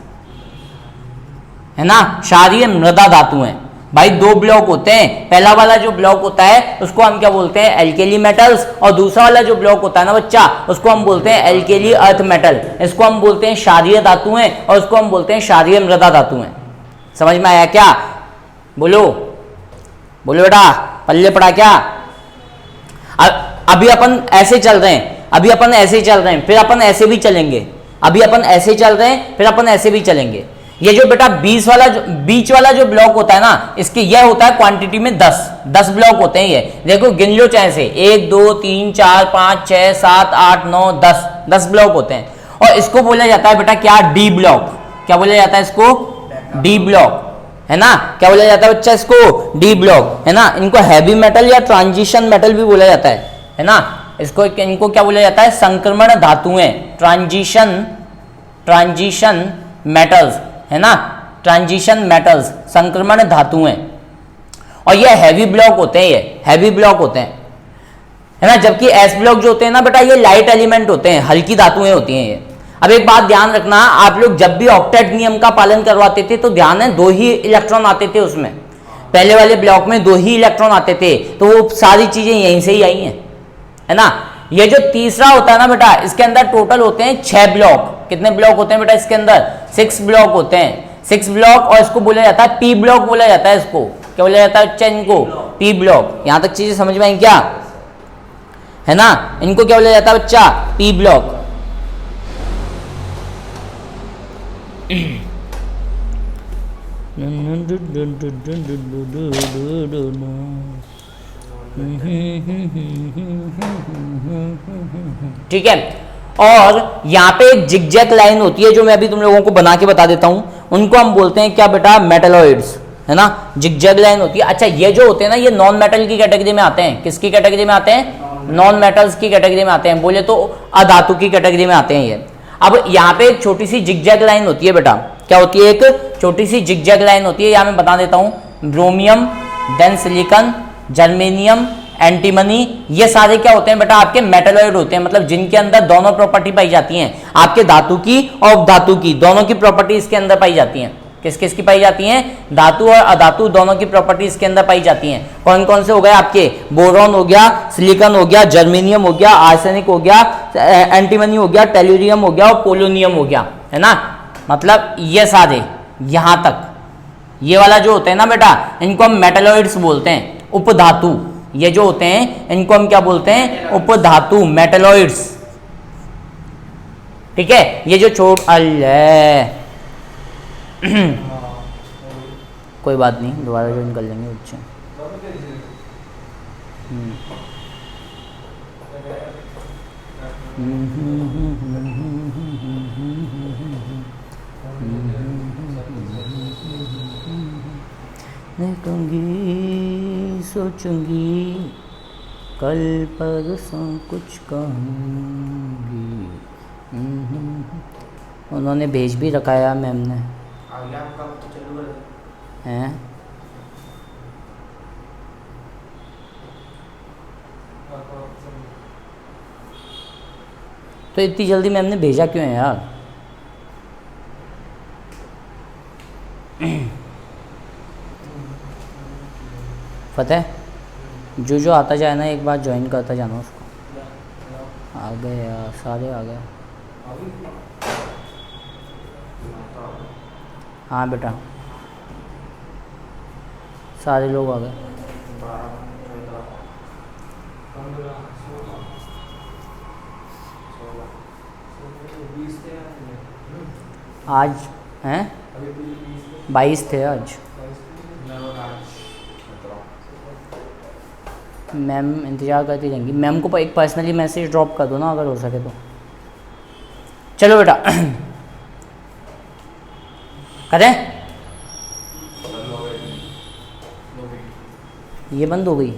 है ना, क्षारीय मृदा धातुएं। भाई 2 ब्लॉक होते हैं, पहला वाला जो ब्लॉक होता है उसको हम क्या बोलते हैं? एल्केली मेटल्स, और दूसरा वाला जो ब्लॉक होता है ना बच्चा, उसको हम बोलते हैं एल्केली अर्थ मेटल। इसको हम बोलते हैं क्षारीय धातुएं, और उसको हम बोलते हैं क्षारीय मृदा धातुएं। समझ में आया क्या? बोलो बोलो बेटा, पल्ले पड़ा क्या? अभी अपन ऐसे चल रहे हैं, अभी अपन ऐसे चल रहे हैं, फिर अपन ऐसे भी चलेंगे। अभी अपन ऐसे चल रहे हैं, फिर अपन ऐसे भी चलेंगे। ये जो बेटा बीच वाला जो ब्लॉक होता है ना, इसके यह होता है क्वांटिटी में 10 ब्लॉक होते हैं। ये देखो गिन लो चाहे से, 1 2 3 4 5 6 7 8 9 10 ब्लॉक होते हैं। और इसको बोला जाता है बेटा क्या? D block. क्या बोला जाता है इसको? डी ब्लॉक, है ना। क्या बोला जाता है बच्चा इसको? डी ब्लॉक, है ना। इनको हैवी मेटल या ट्रांजिशन मेटल भी बोला जाता है ना। इनको क्या बोला जाता है? संक्रमण धातुएं, ट्रांजिशन मेटल्स, है ना, ट्रांजिशन मेटल्स, संक्रमण धातुएं। और ये हैवी ब्लॉक होते हैं, ये हैवी ब्लॉक होते हैं, है ना। जबकि एस ब्लॉक जो होते हैं ना बेटा, ये लाइट एलिमेंट होते हैं, हल्की धातुएं होती हैं ये। अब एक बात ध्यान रखना, आप लोग जब भी ऑक्टेट नियम का पालन करवाते थे तो ध्यान है 2 ही इलेक्ट्रॉन आते थे उसमें, पहले वाले ब्लॉक में 2 ही इलेक्ट्रॉन आते थे, तो वो सारी चीजें यहीं से ही आई हैं, है ना। ये जो तीसरा होता है ना बेटा, इसके अंदर टोटल होते हैं 6 ब्लॉक। कितने ब्लॉक होते हैं बेटा इसके अंदर? 6 ब्लॉक होते हैं, 6 ब्लॉक। और इसको बोला जाता है पी ब्लॉक बोला जाता है। इसको क्या बोला जाता है बच्चा? इनको पी ब्लॉक। यहां तक चीजें समझ में आई क्या? है ना, इनको क्या बोला जाता है बच्चा? P block. ठीक है। और यहाँ पे एक जिगजैग लाइन होती है जो मैं अभी तुम लोगों को बना के बता देता हूं, उनको हम बोलते हैं क्या बेटा? मेटलॉइड्स, है ना। जिगजैग लाइन होती है। अच्छा, ये जो होते हैं ना, ये नॉन मेटल की कैटेगरी में आते हैं। किसकी कैटेगरी में आते हैं? नॉन मेटल्स की कैटेगरी में आते हैं, बोले तो अधातु की कैटेगरी में आते हैं ये। अब यहाँ पे एक छोटी सी जिगजैग लाइन होती है बेटा। क्या होती है? एक छोटी सी जिगजैग लाइन होती है, यहाँ मैं बता देता हूं। Bromine, then silicon, germanium, antimony, ये सारे क्या होते हैं बेटा? आपके मेटलॉइड होते हैं, मतलब जिनके अंदर दोनों प्रॉपर्टी पाई जाती हैं, आपके धातु की और धातु की, दोनों की प्रॉपर्टी इसके अंदर पाई जाती हैं। किस किस की पाई जाती हैं? धातु और अधातु दोनों की प्रॉपर्टी इसके अंदर पाई जाती हैं। कौन कौन से हो गए आपके? बोरॉन हो गया, सिलिकॉन हो गया, जर्मेनियम हो गया, आर्सेनिक हो गया, एंटीमनी हो गया, टेल्यूरियम हो गया और पोलोनियम हो गया, है ना। मतलब ये सारे यहां तक, ये वाला जो होते हैं ना बेटा, इनको हम मेटलॉइड्स बोलते हैं, उपधातु। ये जो होते हैं इनको हम क्या बोलते हैं? उपधातु, मेटलॉइड्स। ठीक है, ये जो कोई बात नहीं, दोबारा ज्वाइन कर लेंगे बच्चे। देखूंगी, सोचूंगी, कल परसों कुछ कहूंगी। उन्होंने भेज भी रखा है मैम ने, हैं? तो इतनी जल्दी मैम ने भेजा क्यों है यार? फतेह, जो आता जाए ना एक बार ज्वाइन करता जाना उसको। आ गए यार, सारे आ गए। हाँ बेटा, सारे लोग आ गए। आज हैं 22 थे आज। मैम इंतज़ार करती रहेंगी। मैम को एक पर्सनली मैसेज ड्रॉप कर दो ना अगर हो सके तो। चलो बेटा करें। ये बंद हो गई?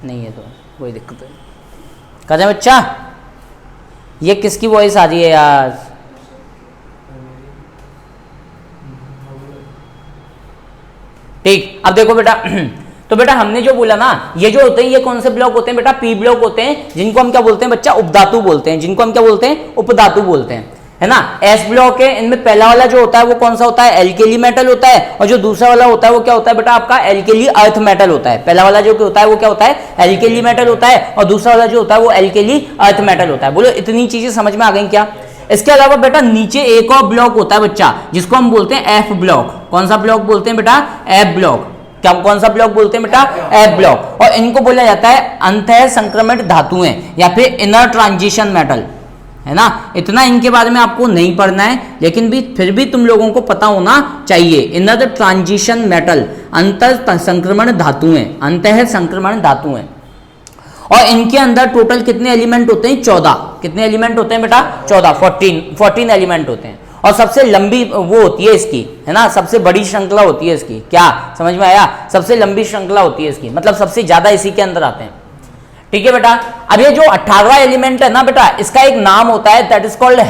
नहीं है तो कोई दिक्कत नहीं। करें बच्चा? ये किसकी वॉइस आ रही है यार? ठीक, अब देखो बेटा तो बेटा हमने जो बोला ना, ये जो होते हैं ये कौन से ब्लॉक होते हैं बेटा? पी ब्लॉक होते हैं, जिनको हम क्या बोलते हैं बच्चा? उपधातु बोलते हैं। जिनको हम क्या बोलते हैं? उपधातु बोलते हैं, है ना। एस ब्लॉक है, इनमें पहला वाला जो होता है वो कौन सा होता है? एल्केली मेटल होता है। और जो दूसरा वाला होता है वो क्या होता है बेटा? आपका एल्केली अर्थ मेटल होता है। पहला वाला जो होता है वो क्या होता है? एल्केली मेटल होता है, और दूसरा वाला जो होता है वो एल्केली अर्थ मेटल होता है। बोलो इतनी चीजें समझ में आ गई क्या? इसके अलावा बेटा नीचे एक और ब्लॉक होता है बच्चा, जिसको हम बोलते हैं एफ ब्लॉक। कौन सा ब्लॉक बोलते हैं बेटा? F block. क्या कौन सा ब्लॉक बोलते हैं बेटा? F block. और इनको बोला जाता है अंतः संक्रमित धातुएं या फिर इनर ट्रांजिशन मेटल, है ना। इतना इनके बारे में आपको नहीं पढ़ना है, लेकिन भी फिर भी तुम लोगों को पता होना चाहिए। इनर ट्रांजिशन मेटल, अंतर संक्रमण धातुएं, अंतः संक्रमण धातुएं। और इनके अंदर टोटल कितने एलिमेंट होते हैं? 14। कितने एलिमेंट होते हैं बेटा? 14, 14 एलिमेंट होते हैं। और सबसे लंबी वो होती है इसकी, है ना, सबसे बड़ी श्रृंखला होती है इसकी। क्या समझ में आया? सबसे लंबी श्रृंखला होती है इसकी, मतलब सबसे ज्यादा इसी के अंदर आते हैं। ठीक है बेटा। अब ये जो 18वां एलिमेंट है ना बेटा, इसका एक नाम होता है, that is called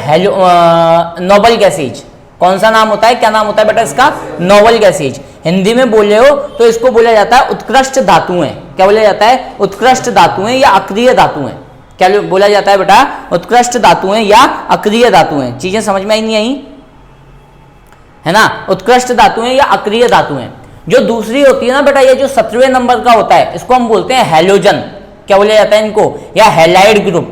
noble gases. कौन सा नाम होता है? क्या नाम होता है बेटा इसका? Noble gases. हिंदी में बोले हो तो इसको बोला जाता है उत्कृष्ट धातुएं। क्या बोला जाता है? उत्कृष्ट धातुएं या अक्रिय धातुएं। क्या बोला जाता है बेटा? उत्कृष्ट धातुएं या अक्रिय धातुएं। चीजें समझ में आई नहीं आई? है ना, उत्कृष्ट धातुएं या अक्रिय धातुएं। जो दूसरी होती है ना बेटा, ये जो 17वें नंबर का होता है, इसको हम बोलते हैं हैलोजन। क्या बोला जाता है इनको? या हैलाइड ग्रुप।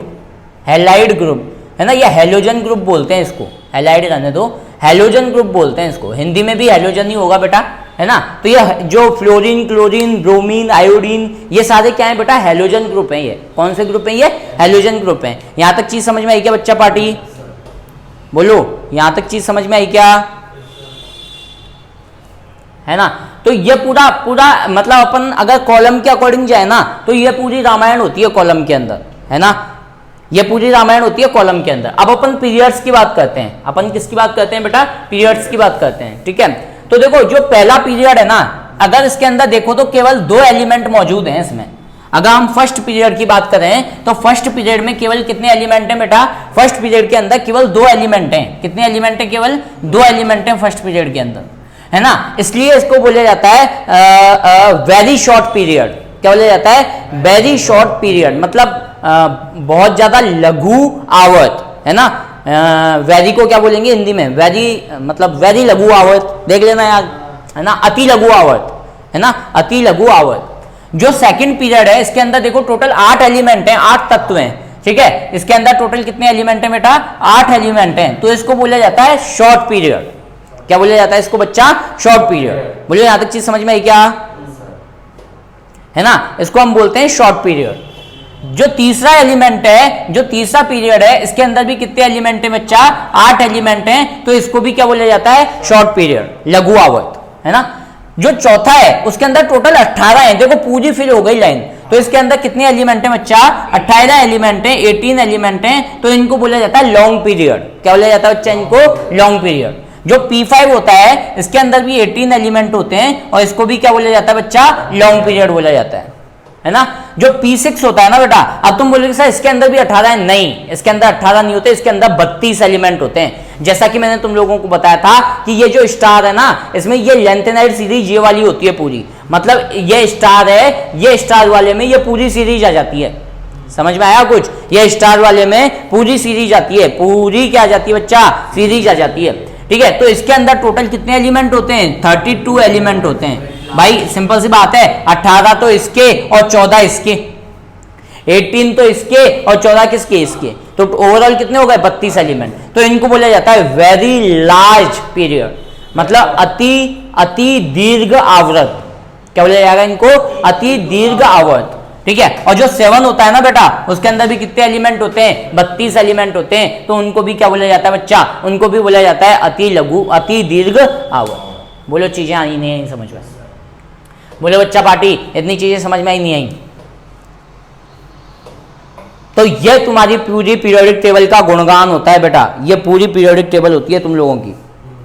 हैलाइड ग्रुप, है ना, या हैलोजन ग्रुप बोलते हैं इसको। हैलाइड रहने दो, हैलोजन ग्रुप बोलते हैं इसको। हिंदी में भी हैलोजन ही होगा बेटा, है ना। तो ये जो फ्लोरीन, क्लोरीन, ब्रोमीन, आयोडीन, ये सारे क्या है बेटा? हैलोजन ग्रुप हैं। ये कौन से ग्रुप हैं? ये हैलोजन ग्रुप हैं। यहां तक चीज समझ में आई क्या बच्चा पार्टी? बोलो, यहां तक चीज समझ में आई क्या? है ना। तो ये पूरा पूरा मतलब अपन अगर कॉलम के अकॉर्डिंग जाए ना, तो ये पूरी रामायण होती है कॉलम के अंदर, है ना। ये पूरी रामायण होती है कॉलम के अंदर। अब अपन पीरियड्स की बात करते हैं। अपन किसकी बात करते हैं बेटा? पीरियड्स की बात करते हैं। ठीक है, तो देखो जो पहला पीरियड है ना, अगर इसके अंदर देखो तो केवल 2 एलिमेंट मौजूद हैं इसमें। अगर हम फर्स्ट पीरियड की बात करें तो फर्स्ट पीरियड में केवल कितने एलिमेंट हैं बेटा? फर्स्ट पीरियड के अंदर केवल 2 एलिमेंट हैं। कितने एलिमेंट हैं? केवल 2 एलिमेंट हैं फर्स्ट पीरियड के अंदर, है ना। इसलिए इसको बोला जाता है वेरी शॉर्ट पीरियड। क्या बोला जाता है? वेरी शॉर्ट पीरियड, मतलब बहुत ज्यादा लघु आवर्त, है ना। वेरी को क्या बोलेंगे हिंदी में? वेरी मतलब वेरी लघु आवर्त, देख लेना यार, है ना। अति लघु आवर्त, है ना, अति लघु आवर्त। जो सेकंड पीरियड है इसके अंदर देखो टोटल 8 एलिमेंट हैं, 8 तत्व हैं। ठीक है, इसके अंदर टोटल कितने एलिमेंट हैं बेटा? 8 एलिमेंट हैं। तो इसको बोला जाता है शॉर्ट पीरियड। क्या बोला जाता है इसको बच्चा? Short period. बोलिए यहां तक चीज समझ में आई क्या? है ना, इसको हम बोलते हैं शॉर्ट पीरियड। जो तीसरा एलिमेंट है, जो तीसरा पीरियड है, इसके अंदर भी कितने एलिमेंट है बच्चा? 8 एलिमेंट हैं, तो इसको भी क्या बोला जाता है? शॉर्ट पीरियड, लघु आवर्त, है ना। जो चौथा है उसके अंदर टोटल 18 है, देखो पूरी फिल हो गई लाइन, तो इसके अंदर कितने एलिमेंट है बच्चा? 18 एलिमेंट है, 18 एलिमेंट है, तो इनको बोला जाता है लॉन्ग पीरियड। क्या बोला जाता है बच्चा इनको? Long period. जो P5 होता है इसके अंदर भी 18 एलिमेंट होते हैं और इसको भी क्या बोला जाता है बच्चा? लॉन्ग पीरियड बोला जाता है ना। जो P6 होता है ना बेटा, अब तुम बोलोगे सर इसके अंदर भी 18 है, नहीं, इसके अंदर 18 नहीं होते, इसके अंदर 32 एलिमेंट होते हैं। जैसा कि मैंने तुम लोगों को बताया था कि ये जो स्टार है ना, इसमें ये लेंथेनाइड सीरीज ये वाली होती है पूरी, मतलब ये स्टार है, ये स्टार वाले में ये पूरी सीरीज आ जाती है। समझ में आया कुछ? ये स्टार वाले में पूरी सीरीज आती है, पूरी क्या आ जाती है बच्चा? सीरीज आ जाती है। ठीक है, तो इसके अंदर टोटल कितने एलिमेंट होते हैं? 32 एलिमेंट होते हैं। भाई सिंपल सी बात है, 18 तो इसके और 14 इसके, 18 तो इसके और 14 किसके? इसके, तो ओवरऑल कितने हो गए? 32 एलिमेंट। तो इनको बोला जाता है वेरी लार्ज पीरियड, मतलब अति दीर्घ आवर्त। क्या बोला जाएगा इनको? अति दीर्घ आवर्त। ठीक है, और जो 7 होता है ना बेटा, उसके अंदर भी कितने एलिमेंट होते हैं? 32 एलिमेंट होते हैं, तो उनको भी क्या बोला जाता है बच्चा? उनको भी बोला जाता है अति लघु, अति दीर्घ आवर्त। बोलो चीजें आई नहीं आई समझ में? बोले बच्चा पार्टी इतनी चीजें समझ में ही नहीं आई। तो ये तुम्हारी पूरी पीरियोडिक टेबल का गुणगान होता है बेटा, ये पूरी पीरियोडिक टेबल होती है तुम लोगों की।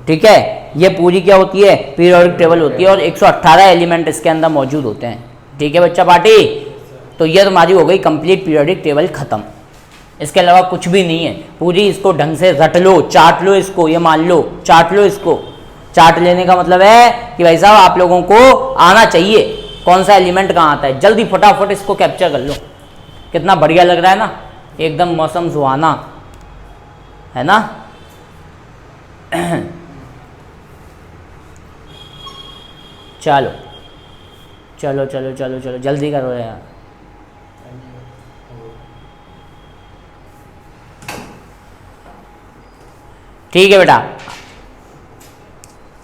ठीक है, ये पूरी क्या होती है? पीरियोडिक टेबल होती है, और 118 एलिमेंट इसके अंदर मौजूद होते हैं। ठीक है बच्चा पार्टी, तो ये तुम्हारी हो गई कंप्लीट पीरियोडिक टेबल खत्म। इसके अलावा कुछ भी नहीं है, पूरी इसको ढंग से रट लो, चाट लो इसको, ये मान लो चाट लो इसको। चार्ट लेने का मतलब है कि भाई साहब आप लोगों को आना चाहिए कौन सा एलिमेंट कहाँ आता है, जल्दी फटाफट इसको कैप्चर कर लो। कितना बढ़िया लग रहा है ना, एकदम मौसम सुहाना है ना। चलो चलो चलो चलो चलो जल्दी करो यार। ठीक है बेटा,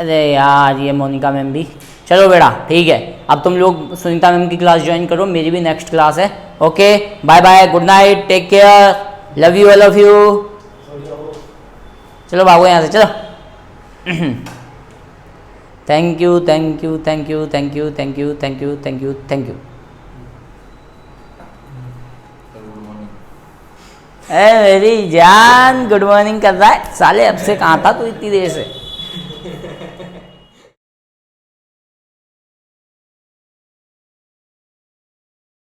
अरे यार ये मोनिका मैम भी, चलो बेटा ठीक है, अब तुम लोग सुनीता मैम की क्लास ज्वाइन करो, मेरी भी नेक्स्ट क्लास है। Okay bye bye, good night, take care, love you, I love you. चलो भागो यहाँ से, चलो। Thank you thank you thank you thank you thank you thank you thank you thank you. ए मेरी जान गुड मॉर्निंग कर रहा है साले, अब से कहाँ था तू इतनी देर से?